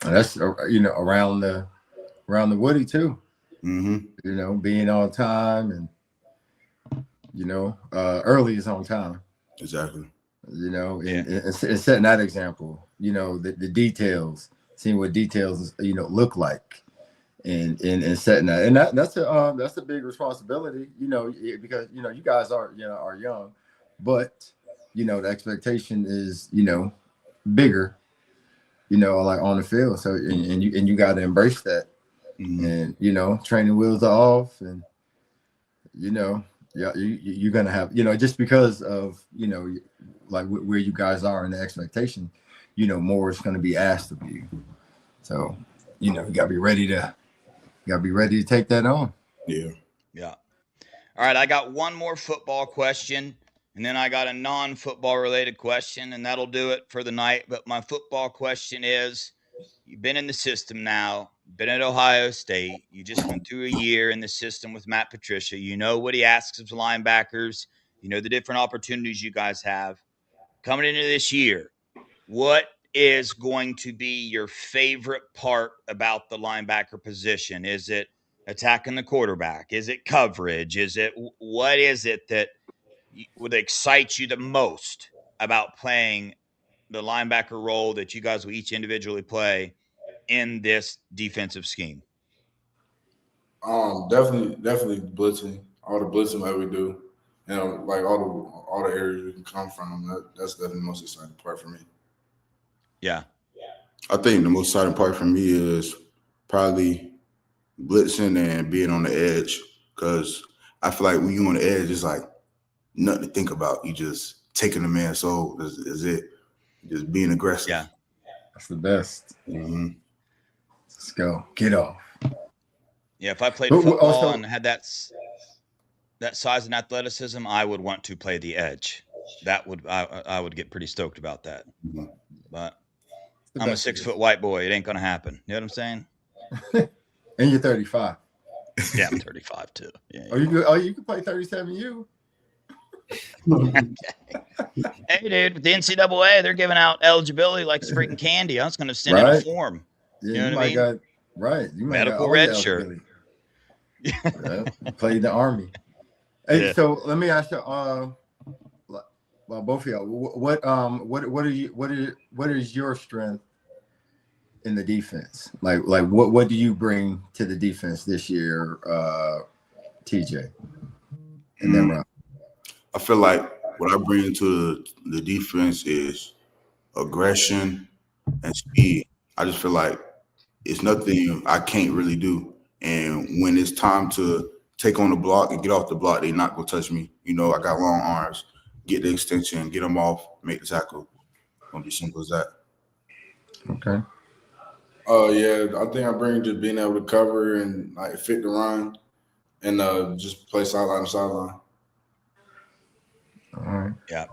that's around the Woody too. Mm-hmm. Being on time and early is on time. Exactly. And setting that example. The details, seeing what details look like, and setting that, and that's a big responsibility. Because you guys are young, but the expectation is bigger. Like on the field. So and you got to embrace that. Mm-hmm. And training wheels are off, and you're gonna have just because of like where you guys are in the expectation, more is going to be asked of you. So you got to be ready to You gotta be ready to take that on. Yeah. Yeah. All right, I got one more football question, and then I got a non-football related question, and that'll do it for the night. But my football question is, you've been in the system now, been at Ohio State. You just went through a year in the system with Matt Patricia. You know what he asks of linebackers. You know the different opportunities you guys have. Coming into this year, what is going to be your favorite part about the linebacker position? Is it attacking the quarterback? Is it coverage? What is it that would excite you the most about playing the linebacker role that you guys will each individually play in this defensive scheme? Definitely blitzing. All the blitzing that we do, like all the areas we can come from. That's definitely the most exciting part for me. Yeah. I think the most exciting part for me is probably blitzing and being on the edge, because I feel like when you're on the edge, it's like nothing to think about. You just taking the man's soul. Is it just being aggressive? Yeah. That's the best. Mm-hmm. Let's go. Get off. Yeah, if I played football and had that size and athleticism, I would want to play the edge. I would get pretty stoked about that. Mm-hmm. But I'm a 6-foot white boy. It ain't gonna happen. You know what I'm saying? And you're 35. Yeah, I'm 35 too. Yeah. You can play 37U. Hey, dude, with the NCAA, they're giving out eligibility like it's freaking candy. I was gonna send in a form. Yeah, you know what I mean? You might medical red shirt. Yeah, played the Army. Hey, Yeah. So let me ask you, well, both of y'all, what is your strength in the defense? Like what do you bring to the defense this year, TJ? And then Rob. I feel like what I bring to the defense is aggression and speed. I just feel like it's nothing I can't really do. And when it's time to take on the block and get off the block, they're not going to touch me. I got long arms. Get the extension, get them off, make the tackle. It's going to be simple as that. Okay. Yeah, I think I bring just being able to cover and like fit the run and just play sideline to sideline. All right. Yeah.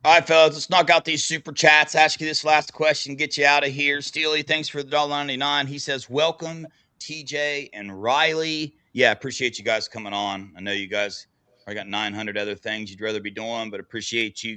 All right, fellas, let's knock out these super chats. Ask you this last question, get you out of here. Steely, thanks for the $1.99. He says, welcome, TJ and Riley. Yeah, appreciate you guys coming on. I know you guys got 900 other things you'd rather be doing, but appreciate you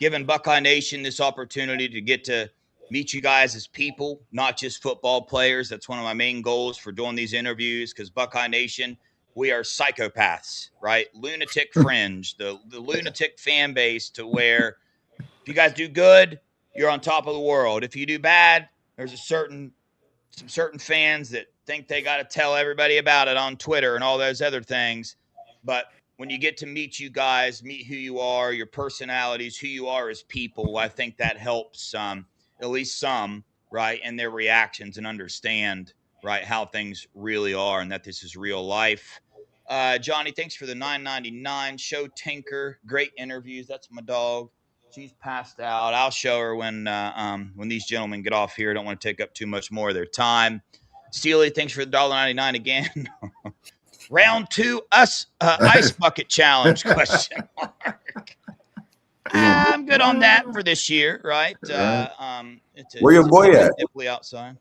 giving Buckeye Nation this opportunity to get to meet you guys as people, not just football players. That's one of my main goals for doing these interviews, because Buckeye Nation, we are psychopaths, right? Lunatic fringe, the lunatic fan base, to where if you guys do good, you're on top of the world. If you do bad, there's some certain fans that think they got to tell everybody about it on Twitter and all those other things. But when you get to meet you guys, meet who you are, your personalities, who you are as people, I think that helps at least some, right, in their reactions and understand, right, how things really are and that this is real life. Johnny, thanks for the $9.99. Show Tinker, great interviews. That's my dog. She's passed out. I'll show her when these gentlemen get off here. I don't want to take up too much more of their time. Steely, thanks for the $1.99 again. Round 2, ice bucket challenge, question mark. I'm good on that for this year, right? Where your boy at? Outside.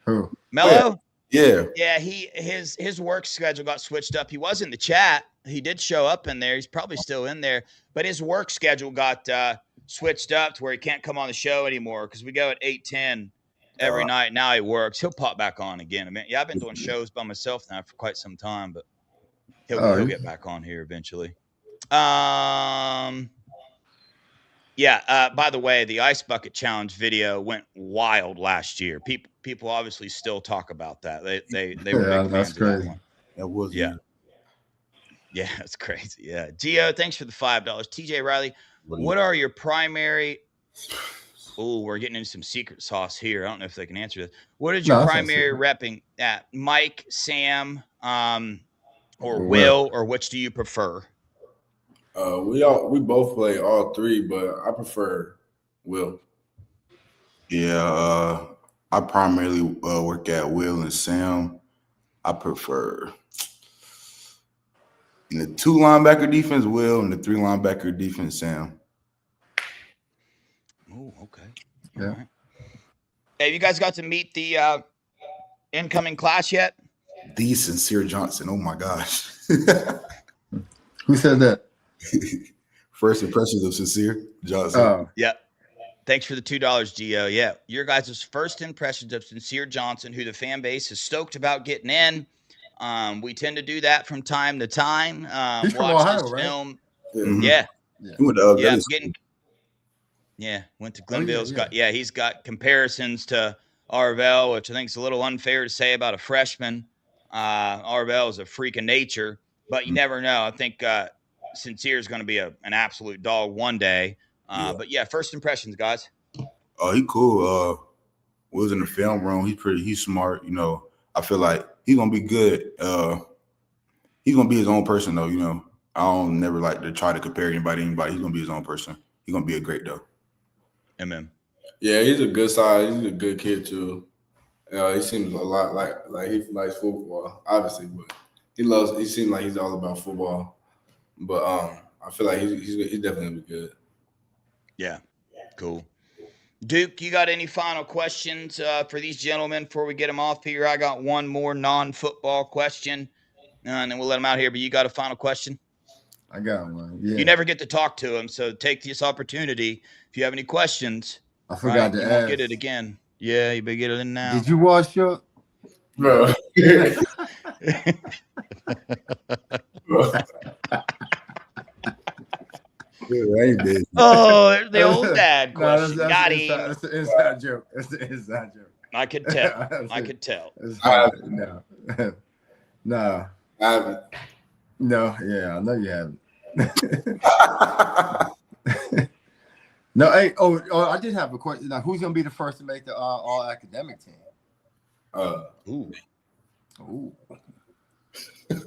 Who? Mello? Yeah. Yeah, his work schedule got switched up. He was in the chat. He did show up in there. He's probably still in there. But his work schedule got switched up to where he can't come on the show anymore, because we go at 8:10 every night. Now he works. He'll pop back on again. I mean, yeah, I've been doing shows by myself now for quite some time, but he'll get back on here eventually. Yeah. By the way, the ice bucket challenge video went wild last year. People obviously still talk about that. They were big fans of that one. That was Yeah, that's crazy. Yeah. Gio, thanks for the $5. TJ Riley, what are your primary? Oh, we're getting into some secret sauce here. I don't know if they can answer this. What is your primary repping at? Mike, Sam, or Will, or which do you prefer? We both play all three, but I prefer Will. Yeah, I primarily work at Will and Sam. I prefer in the 2 linebacker defense, Will, and the 3 linebacker defense, Sam. Oh, okay. Yeah. All right. Hey, you guys got to meet the incoming class yet? The Sincere Johnson. Oh my gosh. Who said that? First impressions of Sincere Johnson. Oh, Yeah. Thanks for the $2, Gio. Yeah, your guys' first impressions of Sincere Johnson, who the fan base is stoked about getting in. We tend to do that from time to time. He's from Watch Ohio, this right? film. Mhm. Yeah. He went to Yeah, Valley went to Glenville's. yeah. He's got comparisons to Arvell, which I think is a little unfair to say about a freshman. Arvell is a freak of nature, but you never know. I think Sincere is going to be an absolute dog one day. But yeah, first impressions, guys. Oh, he cool. We was in the film room. He's smart. You know, I feel like he's gonna be good. He's gonna be his own person though. You know, I don't never like to try to compare anybody to anybody. He's gonna be his own person. He's gonna be a great though. Amen. Yeah, he's a good size. He's a good kid too. He seems a lot like he likes football, obviously, but he seems like he's all about football. But I feel like he's definitely gonna be good. Yeah, cool. Duke, you got any final questions for these gentlemen before we get them off here? I got one more non-football question, and then we'll let them out here. But you got a final question? I got one. Yeah. You never get to talk to them, so take this opportunity. If you have any questions, I forgot to you ask. won't get it again. Yeah, you better get it in now. Did you wash your? Bro. Oh, the old dad question. No, Got him. that's an inside joke. That's an inside joke. I could tell. I could tell. No. No. I haven't. No, yeah, I know you haven't. No, hey, I did have a question. Now, who's gonna be the first to make the all academic team? Ooh. Ooh.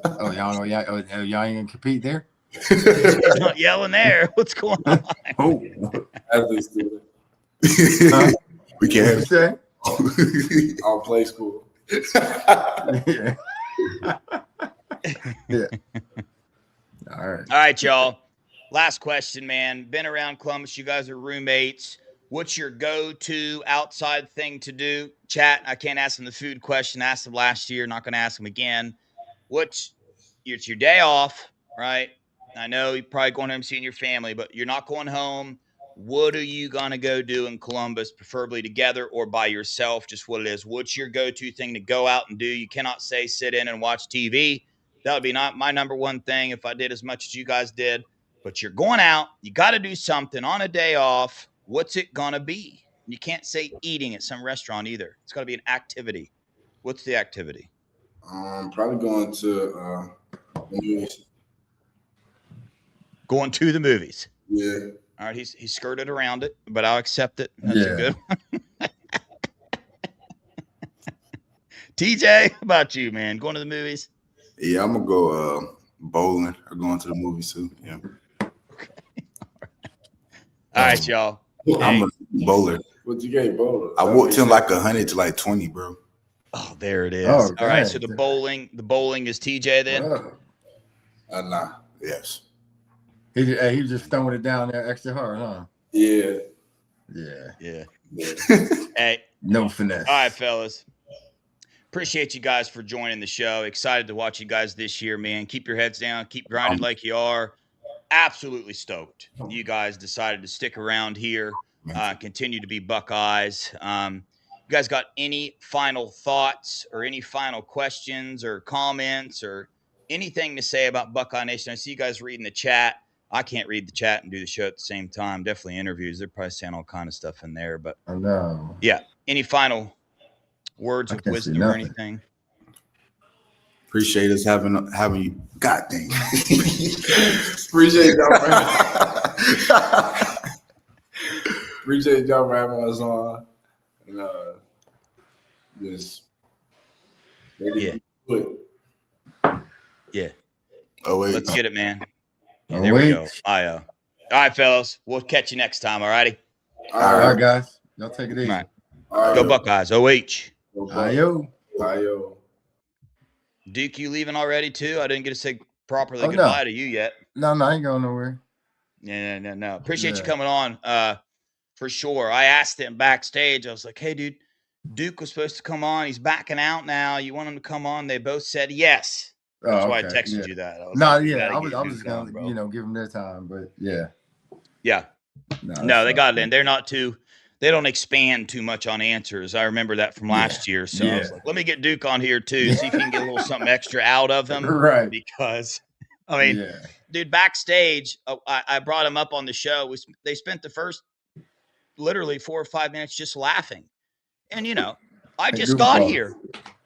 Oh, y'all know y'all ain't gonna compete there? Not yelling there. What's going on? Oh, Athletes do We can't have say? it. I'll play school. Yeah. Yeah. All right, y'all. Last question, man. Been around Columbus. You guys are roommates. What's your go-to outside thing to do? Chat. I can't ask them the food question. I asked them last year. Not going to ask them again. It's your day off, right? I know you're probably going home seeing your family, but you're not going home. What are you going to go do in Columbus, preferably together or by yourself? Just what it is. What's your go-to thing to go out and do? You cannot say sit in and watch TV. That would be not my number one thing if I did as much as you guys did. But you're going out. You got to do something on a day off. What's it going to be? You can't say eating at some restaurant either. It's got to be an activity. What's the activity? Probably going to the movies. Going to the movies. Yeah. All right, he skirted around it, but I'll accept it. That's a good one. TJ, how about you, man? Going to the movies? Yeah, I'm gonna go bowling or going to the movies too. Yeah. Okay. All right, y'all. I'm a bowler. What you get, bowler? I walked in like 100 to like 20, bro. Oh, there it is. Oh, all right, God. so the bowling is TJ then? Nah. Yes. He was just throwing it down there extra hard, huh? Yeah. Yeah. Yeah. Hey. No finesse. All right, fellas. Appreciate you guys for joining the show. Excited to watch you guys this year, man. Keep your heads down. Keep grinding like you are. Absolutely stoked you guys decided to stick around here. Continue to be Buckeyes. You guys got any final thoughts or any final questions or comments or anything to say about Buckeye Nation? I see you guys reading the chat. I can't read the chat and do the show at the same time. Definitely interviews. They're probably saying all kind of stuff in there. But I know. yeah, any final words of wisdom or anything? Appreciate us having you. God dang. Appreciate y'all for appreciate y'all for having us on. And just Yeah. Oh wait. Let's get it, man. Yeah, Oh, there wait. we go. All right, fellas. We'll catch you next time. All righty. All right, guys. Y'all take it easy. All right. All right. Go Buckeyes. OH. Go Buckeyes. Ayo. Ayo. Duke, you leaving already too? I didn't get to say properly Oh, goodbye no. to you yet. No, I ain't going nowhere. No. Appreciate you Yeah. coming on. For sure. I asked him backstage. I was like, "Hey, dude, Duke was supposed to come on. He's backing out now. You want him to come on?" They both said yes. That's Oh, why I okay. texted Yeah. you that. I was No, like, "You yeah. got to I get was Duke just on, gonna, bro." give them their time, but yeah. Yeah. No, No, they that's got it in. They're not too. They don't expand too much on answers. I remember that from yeah. last year. So I Yeah. was like, let me get Duke on here too. Yeah. See if you can get a little something extra out of him. Right. Because, I mean, Yeah. dude, backstage, I brought him up on the show. They spent the first literally 4 or 5 minutes just laughing. And, I They just got goofball. here.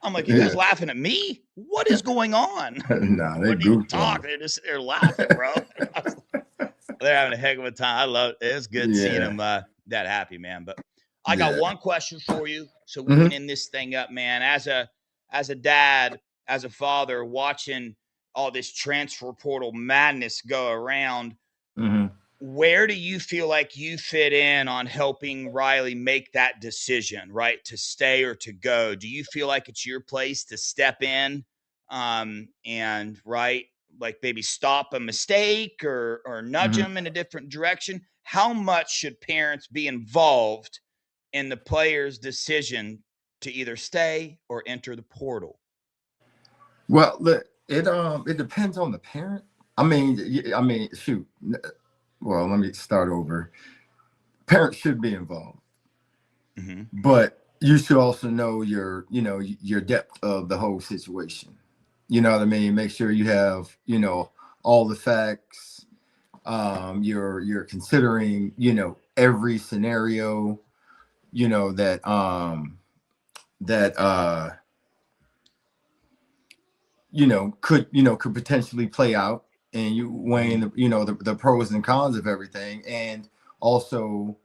I'm like, you Yeah. guys laughing at me? What is going on? Nah, they What do you goofball. talk? They're just they're laughing, bro. They're having a heck of a time. I love it. It's good seeing Yeah. them that happy, man. But I got Yeah. one question for you, so we can end this thing up, man. As a dad, as a father, watching all this transfer portal madness go around, Mm-hmm. where do you feel like you fit in on helping Riley make that decision, right, to stay or to go? Do you feel like it's your place to step in, and right, like maybe stop a mistake or nudge Mm-hmm. them in a different direction? How much should parents be involved in the player's decision to either stay or enter the portal? Well, look, it depends on the parent. I mean, shoot. Well, let me start over. Parents should be involved, but you should also know your depth of the whole situation. You know what I mean? Make sure you have all the facts. You're considering every scenario that could potentially play out, and you weighing the pros and cons of everything, and also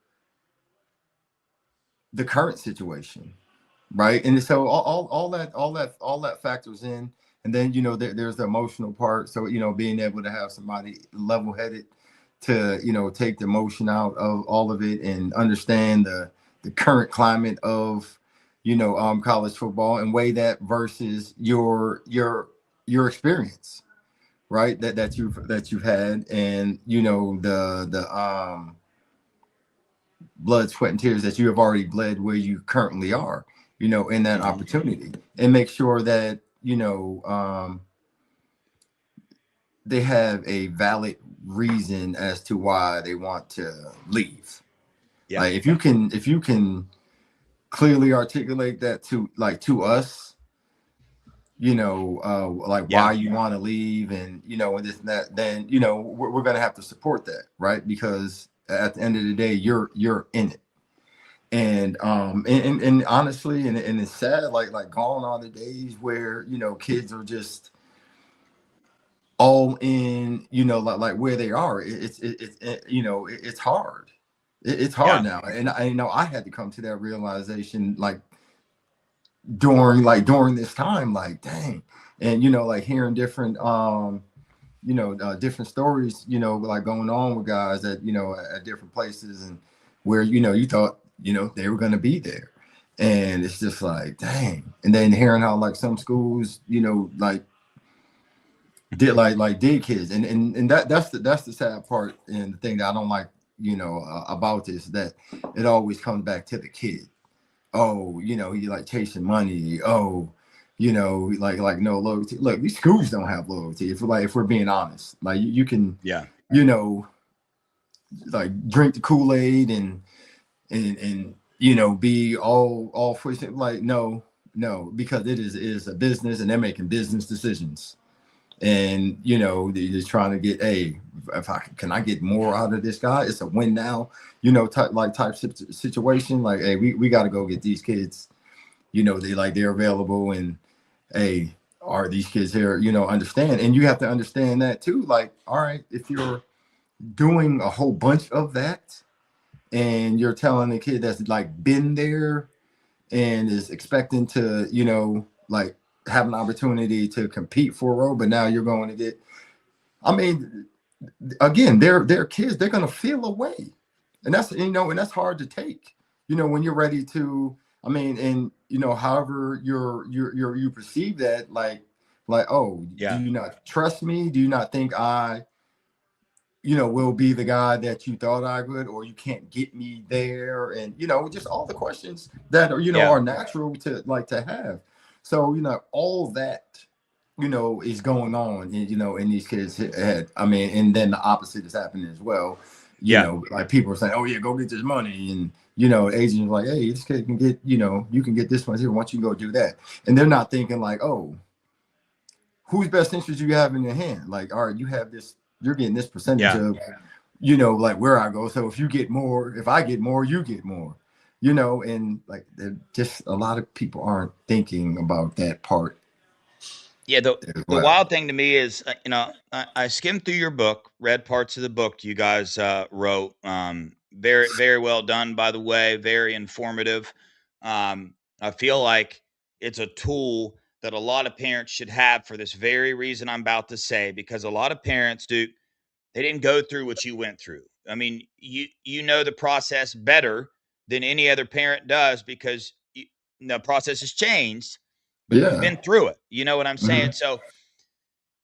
the current situation, right? And so all that factors in, and then there's the emotional part. So being able to have somebody level-headed to take the emotion out of all of it and understand the current climate of college football, and weigh that versus your experience, right? That you've had, and the blood, sweat, and tears that you have already bled where you currently are, in that opportunity, and make sure that they have a valid reason as to why they want to leave. Yeah. Like if you can clearly articulate that to us, why you want to leave, and and this and that, then we're gonna have to support that, right? Because at the end of the day, you're in it. And honestly, and it's sad, like gone are the days where kids are just all in, like where they are. It's hard. It's hard now, and I had to come to that realization during this time, like dang, and like hearing different different stories, like going on with guys that at different places, and where you thought they were going to be there, and it's just like dang. And then hearing how like some schools did kids, and that's the sad part, and the thing that I don't like about this, that it always comes back to the kid. Oh, he like chasing money. Oh, like no loyalty. Look, these schools don't have loyalty. If we're being honest, like you can like drink the Kool-Aid and be all for it. Like no, because it is a business, and they're making business decisions. And they're just trying to get, hey, can I get more out of this guy? It's a win now, type situation. Like, hey, we got to go get these kids. They're available, and hey, are these kids here? Understand, and you have to understand that too. Like, all right, if you're doing a whole bunch of that, and you're telling a kid that's like been there and is expecting to, have an opportunity to compete for a role, but now you're going to get, I mean, again, they're kids, they're going to feel away. And that's, and that's hard to take, when you're ready to, I mean, and, however you perceive that, like Like, oh, Yeah. do you not trust me? Do you not think I, will be the guy that you thought I would, or you can't get me there? And, just all the questions that are, are natural to have. So, all that, is going on, in these kids' head. I mean, and then the opposite is happening as well. Like people are saying, oh yeah, go get this money. And, agents are like, hey, this kid can get, you can get this one here. Why don't you go do that? And they're not thinking like, oh, whose best interest you have in your hand? Like, all right, you have this, you're getting this percentage of, like where I go. So if you get more, if I get more, you get more, and like just a lot of people aren't thinking about that part. Yeah. The wild thing to me is, I skimmed through your book, read parts of the book you guys wrote. Very, very well done, by the way, very informative. I feel like it's a tool that a lot of parents should have for this very reason I'm about to say, because a lot of parents they didn't go through what you went through. I mean, you know the process better than any other parent does, because the process has changed, but you've been through it. You know what I'm saying? So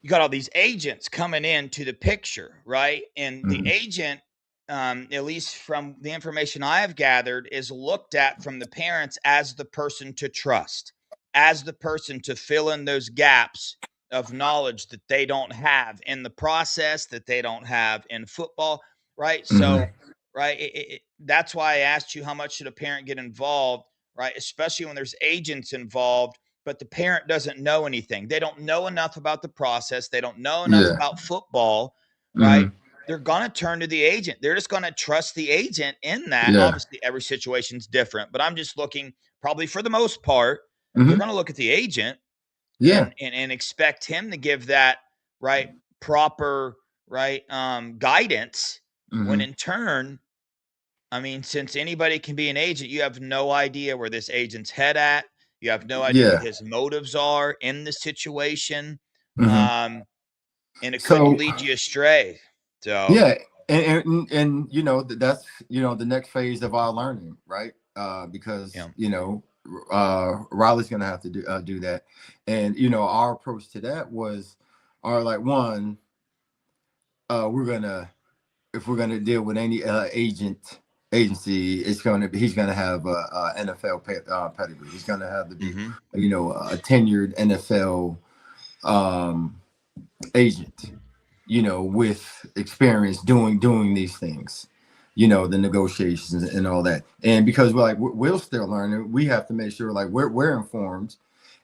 you got all these agents coming into the picture, right? And the agent, at least from the information I have gathered, is looked at from the parents as the person to trust, as the person to fill in those gaps of knowledge that they don't have in the process, that they don't have in football, right? So, right, that's why I asked you, how much should a parent get involved, right? Especially when there's agents involved, but the parent doesn't know anything. They don't know enough about the process. They don't know enough about football, right? They're going to turn to the agent. They're just going to trust the agent in that. Obviously, every situation's different, but I'm just looking, probably for the most part, they're going to look at the agent and expect him to give that, right, proper, right, guidance, when in turn, I mean, since anybody can be an agent, you have no idea where this agent's head at. You have no idea what his motives are in the situation. And it could lead you astray. So and that's the next phase of our learning, right? Because Riley's gonna have to do that, and our approach to that was, like, one, if we're gonna deal with any agency, he's gonna have a NFL pedigree. He's gonna have to be a tenured NFL agent, with experience doing these things, the negotiations and all that. And because we're still learning, we have to make sure like we're informed,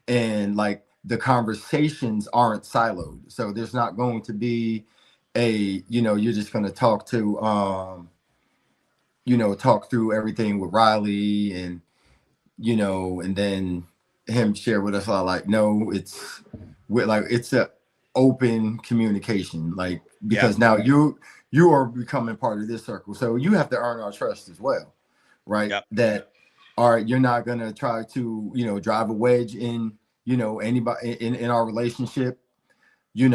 and like the conversations aren't siloed. So there's not going to be you're just going to talk through everything with Riley, and and then him share with us all, like, no, it's a open communication, like, because now you are becoming part of this circle, so you have to earn our trust as well, right? That, all right, you're not going to try to drive a wedge in anybody in our relationship, you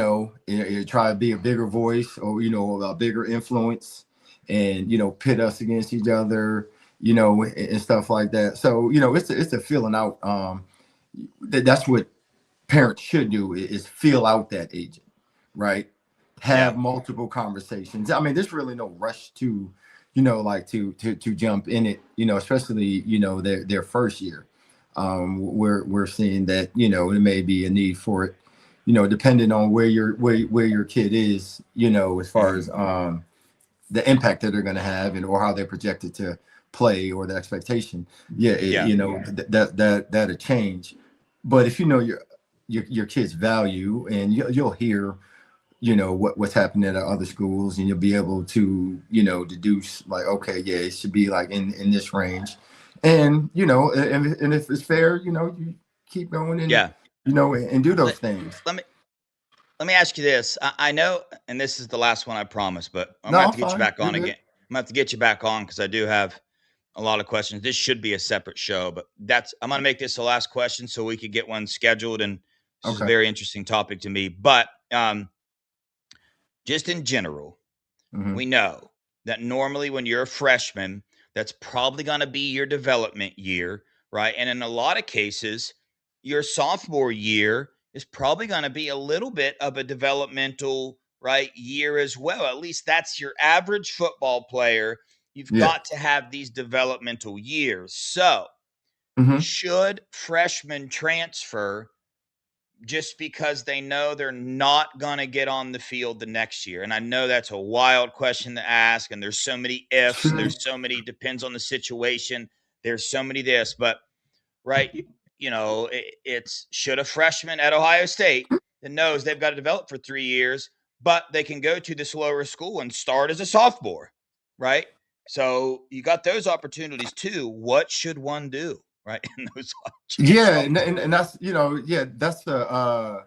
try to be a bigger voice, or a bigger influence, and pit us against each other, and stuff like that. So it's a filling out. That's what parents should do, is fill out that agent, right? Have multiple conversations. I mean, there's really no rush to to jump in it, especially their first year. We're seeing that there may be a need for it, depending on where your kid is, as far as the impact that they're going to have, or how they're projected to play, or the expectation. That'll change. But if your kid's value, and you'll hear what's happening at other schools, and you'll be able to deduce, like, okay, yeah, it should be like in this range, and and if it's fair, you keep going, and and do those things. Let me ask you this. I know, and this is the last one, I promise, but I'm going to have to get you back on again. I'm going to have to get you back on, because I do have a lot of questions. This should be a separate show, but I'm going to make this the last question so we could get one scheduled. And this is a very interesting topic to me. But just in general, we know that normally when you're a freshman, that's probably going to be your development year, right? And in a lot of cases, your sophomore year is probably going to be a little bit of a developmental, right, year as well. At least that's your average football player. You've got to have these developmental years. So should freshmen transfer just because they know they're not going to get on the field the next year? And I know that's a wild question to ask, and there's so many ifs, there's so many depends on the situation, there's so many this, but right, it's should a freshman at Ohio State that knows they've got to develop for 3 years, but they can go to this lower school and start as a sophomore, right? So you got those opportunities too. What should one do, right, in those and that's that's a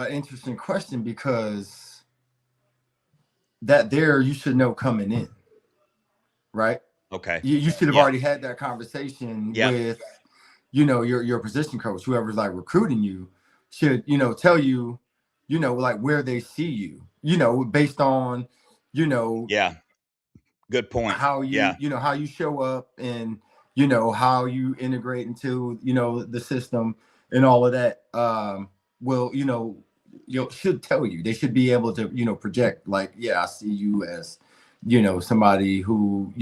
interesting question, because that there you should know coming in, right? Okay. You should have already had that conversation with your position coach, whoever's like recruiting you should tell you like where they see you, based on good point, how you how you show up, and how you integrate into the system and all of that. Should tell you. They should be able to project, like, I see you as somebody who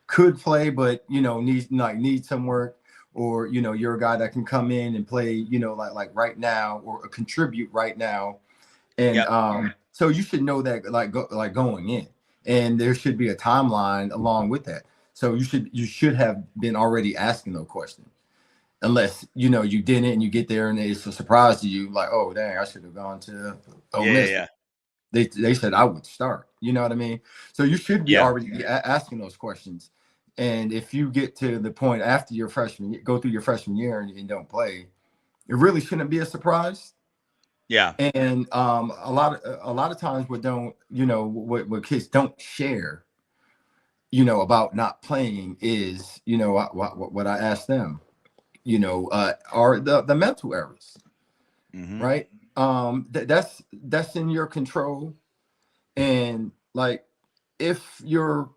could play, but needs some work, or you're a guy that can come in and play like right now, or contribute right now. And so you should know that like going in, and there should be a timeline along with that. So you should have been already asking those questions, unless you didn't, and you get there and it's a surprise to you, like, oh dang, I should have gone to Ole Miss. They said I would start. You know what I mean? So you should be already asking those questions. And if you get to the point after your go through your freshman year and don't play, it really shouldn't be a surprise. Yeah. And a lot of times what kids don't share, about not playing is, what I ask them, are the mental errors, right? That's in your control. And like, if you're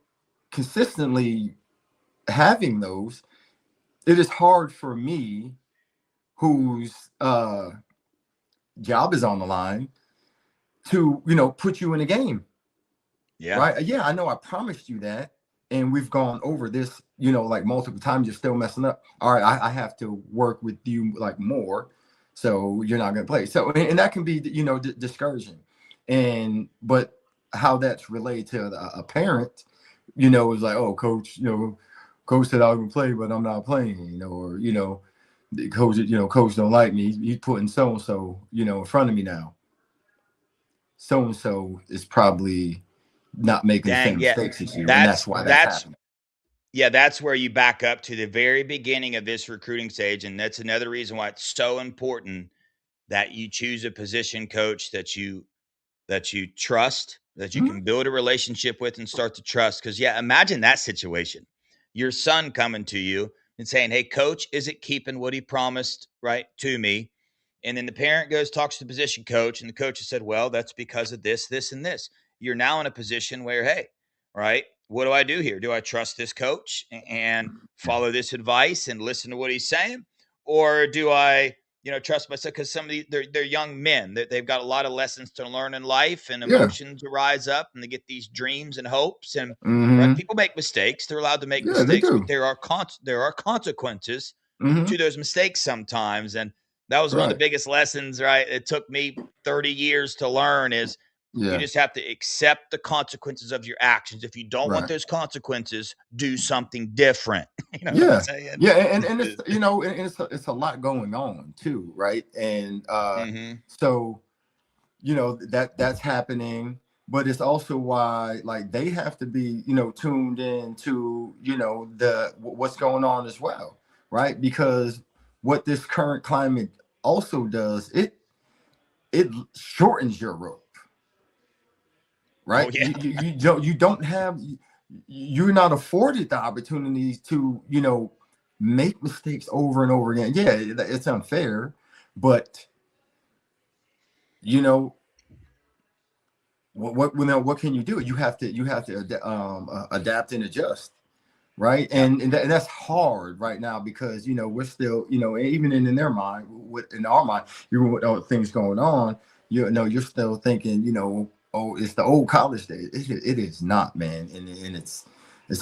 consistently having those, it is hard for me, whose job is on the line, to put you in a game. Right? I know I promised you that, and we've gone over this like multiple times. You're still messing up. All right, I have to work with you like more, so you're not going to play. So, and that can be discouraging. But how that's related to a parent, is like, oh, coach, coach said I would play, but I'm not playing, or the coach, coach don't like me. He's putting so and so, in front of me now. So and so is probably not making the same mistakes as you, and that's why that's happening. Yeah, that's where you back up to the very beginning of this recruiting stage, and that's another reason why it's so important that you choose a position coach that you trust, that you can build a relationship with and start to trust. Because imagine that situation: your son coming to you and saying, "Hey, coach, is it keeping what he promised, right, to me?" And then the parent goes, talks to the position coach, and the coach has said, "Well, that's because of this, this, and this." You're now in a position where, hey, right, what do I do here? Do I trust this coach and follow this advice and listen to what he's saying? Or do I, trust myself? Because some of they're young men. They've got a lot of lessons to learn in life, and emotions rise up, and they get these dreams and hopes. And right, people make mistakes. They're allowed to make mistakes, but there are consequences to those mistakes sometimes. And that was one of the biggest lessons, right? It took me 30 years to learn is you just have to accept the consequences of your actions. If you don't want those consequences, do something different. What I'm saying? And it's, and it's a lot going on too, right? And so, that's happening, but it's also why, like, they have to be, tuned in to, what's going on as well, right? Because what this current climate also does, it shortens your rope. Right. Oh, yeah. You don't have, you're not afforded the opportunities to, make mistakes over and over again. Yeah, it's unfair, but what can you do? You have to adapt and adjust, right? And that's hard right now because, you know, we're still, you know, even in their mind, in our mind, even with all things going on, you know, you're still thinking, you know, oh, it's the old college days. It is not, man. And it's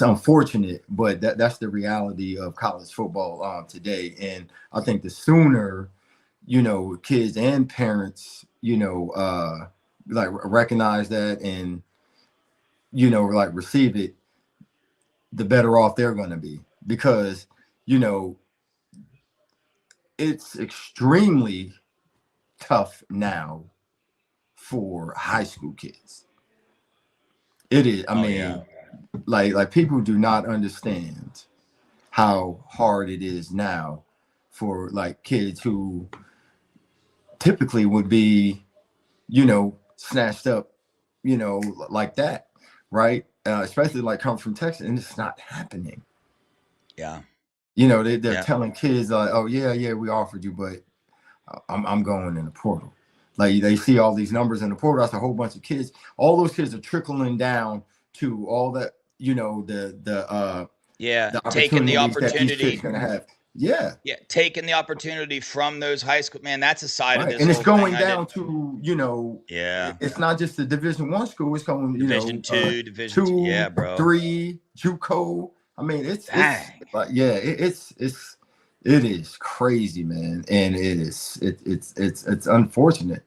unfortunate, but that's the reality of college football today. And I think the sooner, you know, kids and parents, you know, like recognize that and, you know, like receive it, the better off they're going to be, because, you know, it's extremely tough now for high school kids. It is. I mean, like people do not understand how hard it is now for like kids who typically would be, you know, snatched up, you know, like that, right? Especially like come from Texas, and it's not happening. Yeah. You know, they're telling kids like, oh yeah, we offered you, but I'm going in the portal. Like they see all these numbers in the portal. That's a whole bunch of kids. All those kids are trickling down to all that, you know, the taking the opportunity that these kids gonna have. Yeah, taking the opportunity from those high school, man. That's a side of this, and it's going thing down to, you know, it's not just the Division I school. It's going, you Division know, II, Division II, yeah, bro, 3, JUCO. I mean, it's like, yeah, it is crazy, man, and it's unfortunate.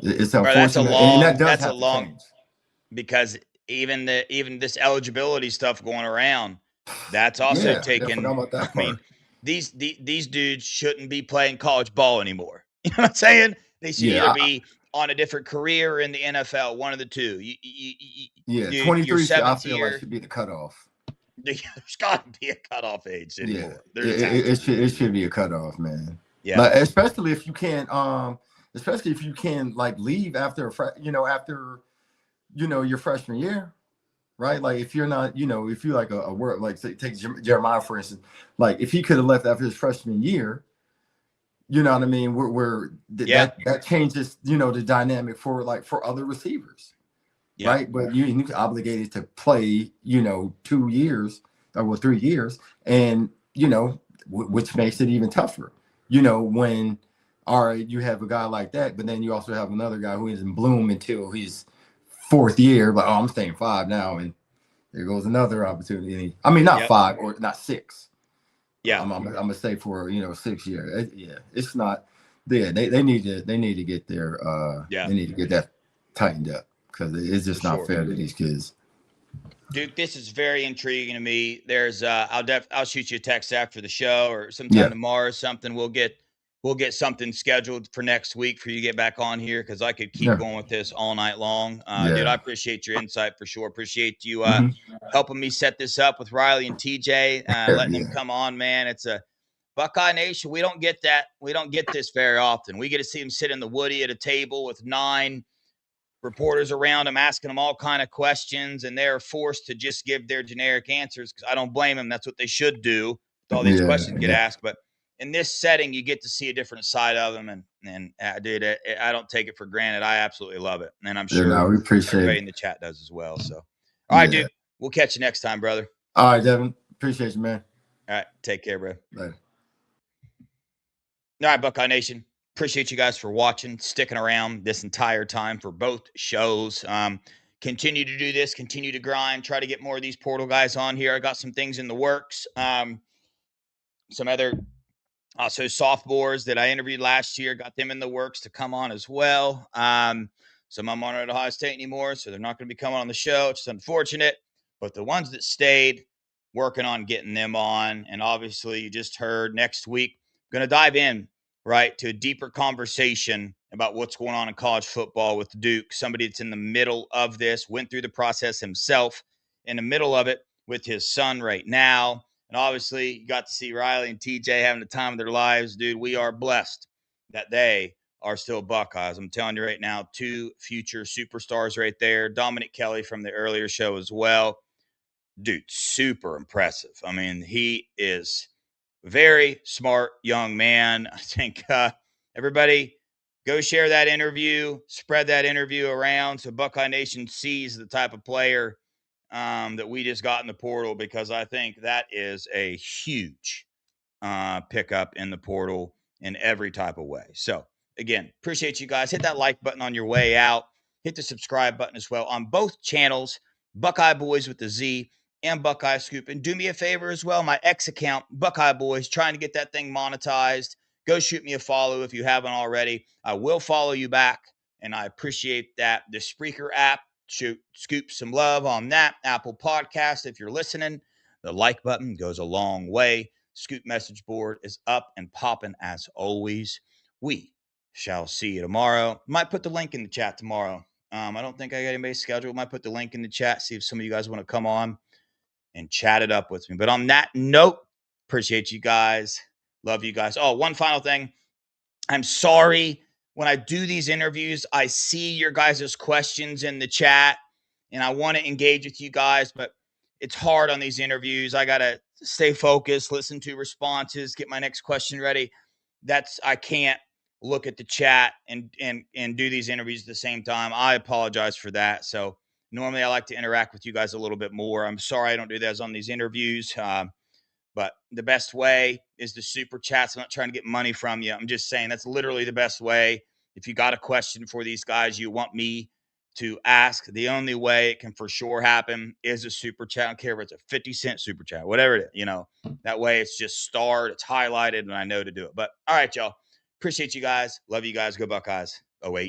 It's unfortunate, bro, that's a long change. Because even this eligibility stuff going around, that's also taken. I mean, these dudes shouldn't be playing college ball anymore. You know what I'm saying? They should either be on a different career or in the NFL, one of the two. Dude, 23 I feel like should be the cutoff. There's got to be a cutoff age anymore. It should be a cutoff, man. Yeah, like, especially if you can like leave after your freshman year, right? Like if you're not, you know, if you're like a work, like say, take Jeremiah for instance, like if he could have left after his freshman year, you know what I mean? That changes, you know, the dynamic for other receivers. Yeah. Right, but you're obligated to play, you know, 2 years or 3 years, and you know, which makes it even tougher. You know, when all right, you have a guy like that, but then you also have another guy who isn't bloom until his 4th year. But I'm staying 5 now, and there goes another opportunity. I mean, not 5 or not 6. Yeah, I'm gonna stay for 6 years. It's not. Yeah, they need to get their they need to get that tightened up. Because it's just not fair to these kids. Duke, this is very intriguing to me. There's I'll shoot you a text after the show or sometime tomorrow or something. We'll get something scheduled for next week for you to get back on here, because I could keep going with this all night long. Dude, I appreciate your insight for sure. Appreciate you helping me set this up with Riley and TJ, letting them come on, man. It's a Buckeye Nation. We don't get that. We don't get this very often. We get to see them sit in the Woody at a table with 9 reporters around them, asking them all kind of questions, and they're forced to just give their generic answers, because I don't blame them. That's what they should do with all these questions get asked. But in this setting, you get to see a different side of them, and dude, I don't take it for granted. I absolutely love it, and I'm sure we appreciate everybody in the chat does as well. So, all right, dude, we'll catch you next time, brother. All right, Devin, appreciate you, man. All right, take care, bro. Later. All right, Buckeye Nation. Appreciate you guys for watching, sticking around this entire time for both shows. Continue to do this, continue to grind, try to get more of these portal guys on here. I got some things in the works. Some other also sophomores that I interviewed last year, got them in the works to come on as well. Some of them aren't at Ohio State anymore, so they're not going to be coming on the show. It's unfortunate, but the ones that stayed, working on getting them on. And obviously, you just heard next week, going to dive in right to a deeper conversation about what's going on in college football with Duke, somebody that's in the middle of this, went through the process himself, in the middle of it with his son right now. And obviously, you got to see Riley and TJ having the time of their lives. Dude, we are blessed that they are still Buckeyes. I'm telling you right now, 2 future superstars right there. Dominic Kelly from the earlier show as well. Dude, super impressive. I mean, he is very smart young man. I think everybody go share that interview, spread that interview around so Buckeye Nation sees the type of player that we just got in the portal, because I think that is a huge pickup in the portal in every type of way. So again, appreciate you guys. Hit that like button on your way out. Hit the subscribe button as well on both channels, Buckeye Boys with the Z and Buckeye Scoop. And do me a favor as well, my X account, Buckeye Boys, trying to get that thing monetized. Go shoot me a follow if you haven't already. I will follow you back, and I appreciate that. The Spreaker app, scoop some love on that. Apple Podcast, if you're listening, the like button goes a long way. Scoop message board is up and popping as always. We shall see you tomorrow. Might put the link in the chat tomorrow. I don't think I got anybody scheduled. Might put the link in the chat, see if some of you guys want to come on and chat it up with me. But on that note, appreciate you guys. Love you guys. Oh, one final thing. I'm sorry. When I do these interviews, I see your guys' questions in the chat, and I want to engage with you guys, but it's hard on these interviews. I got to stay focused, listen to responses, get my next question ready. I can't look at the chat and do these interviews at the same time. I apologize for that. So normally I like to interact with you guys a little bit more. I'm sorry I don't do that on these interviews. But the best way is the super chats. I'm not trying to get money from you. I'm just saying that's literally the best way. If you got a question for these guys you want me to ask, the only way it can for sure happen is a super chat. I don't care if it's a 50-cent super chat, whatever it is, that way it's just starred, it's highlighted, and I know to do it. But all right, y'all. Appreciate you guys. Love you guys. Go Buckeyes. OH.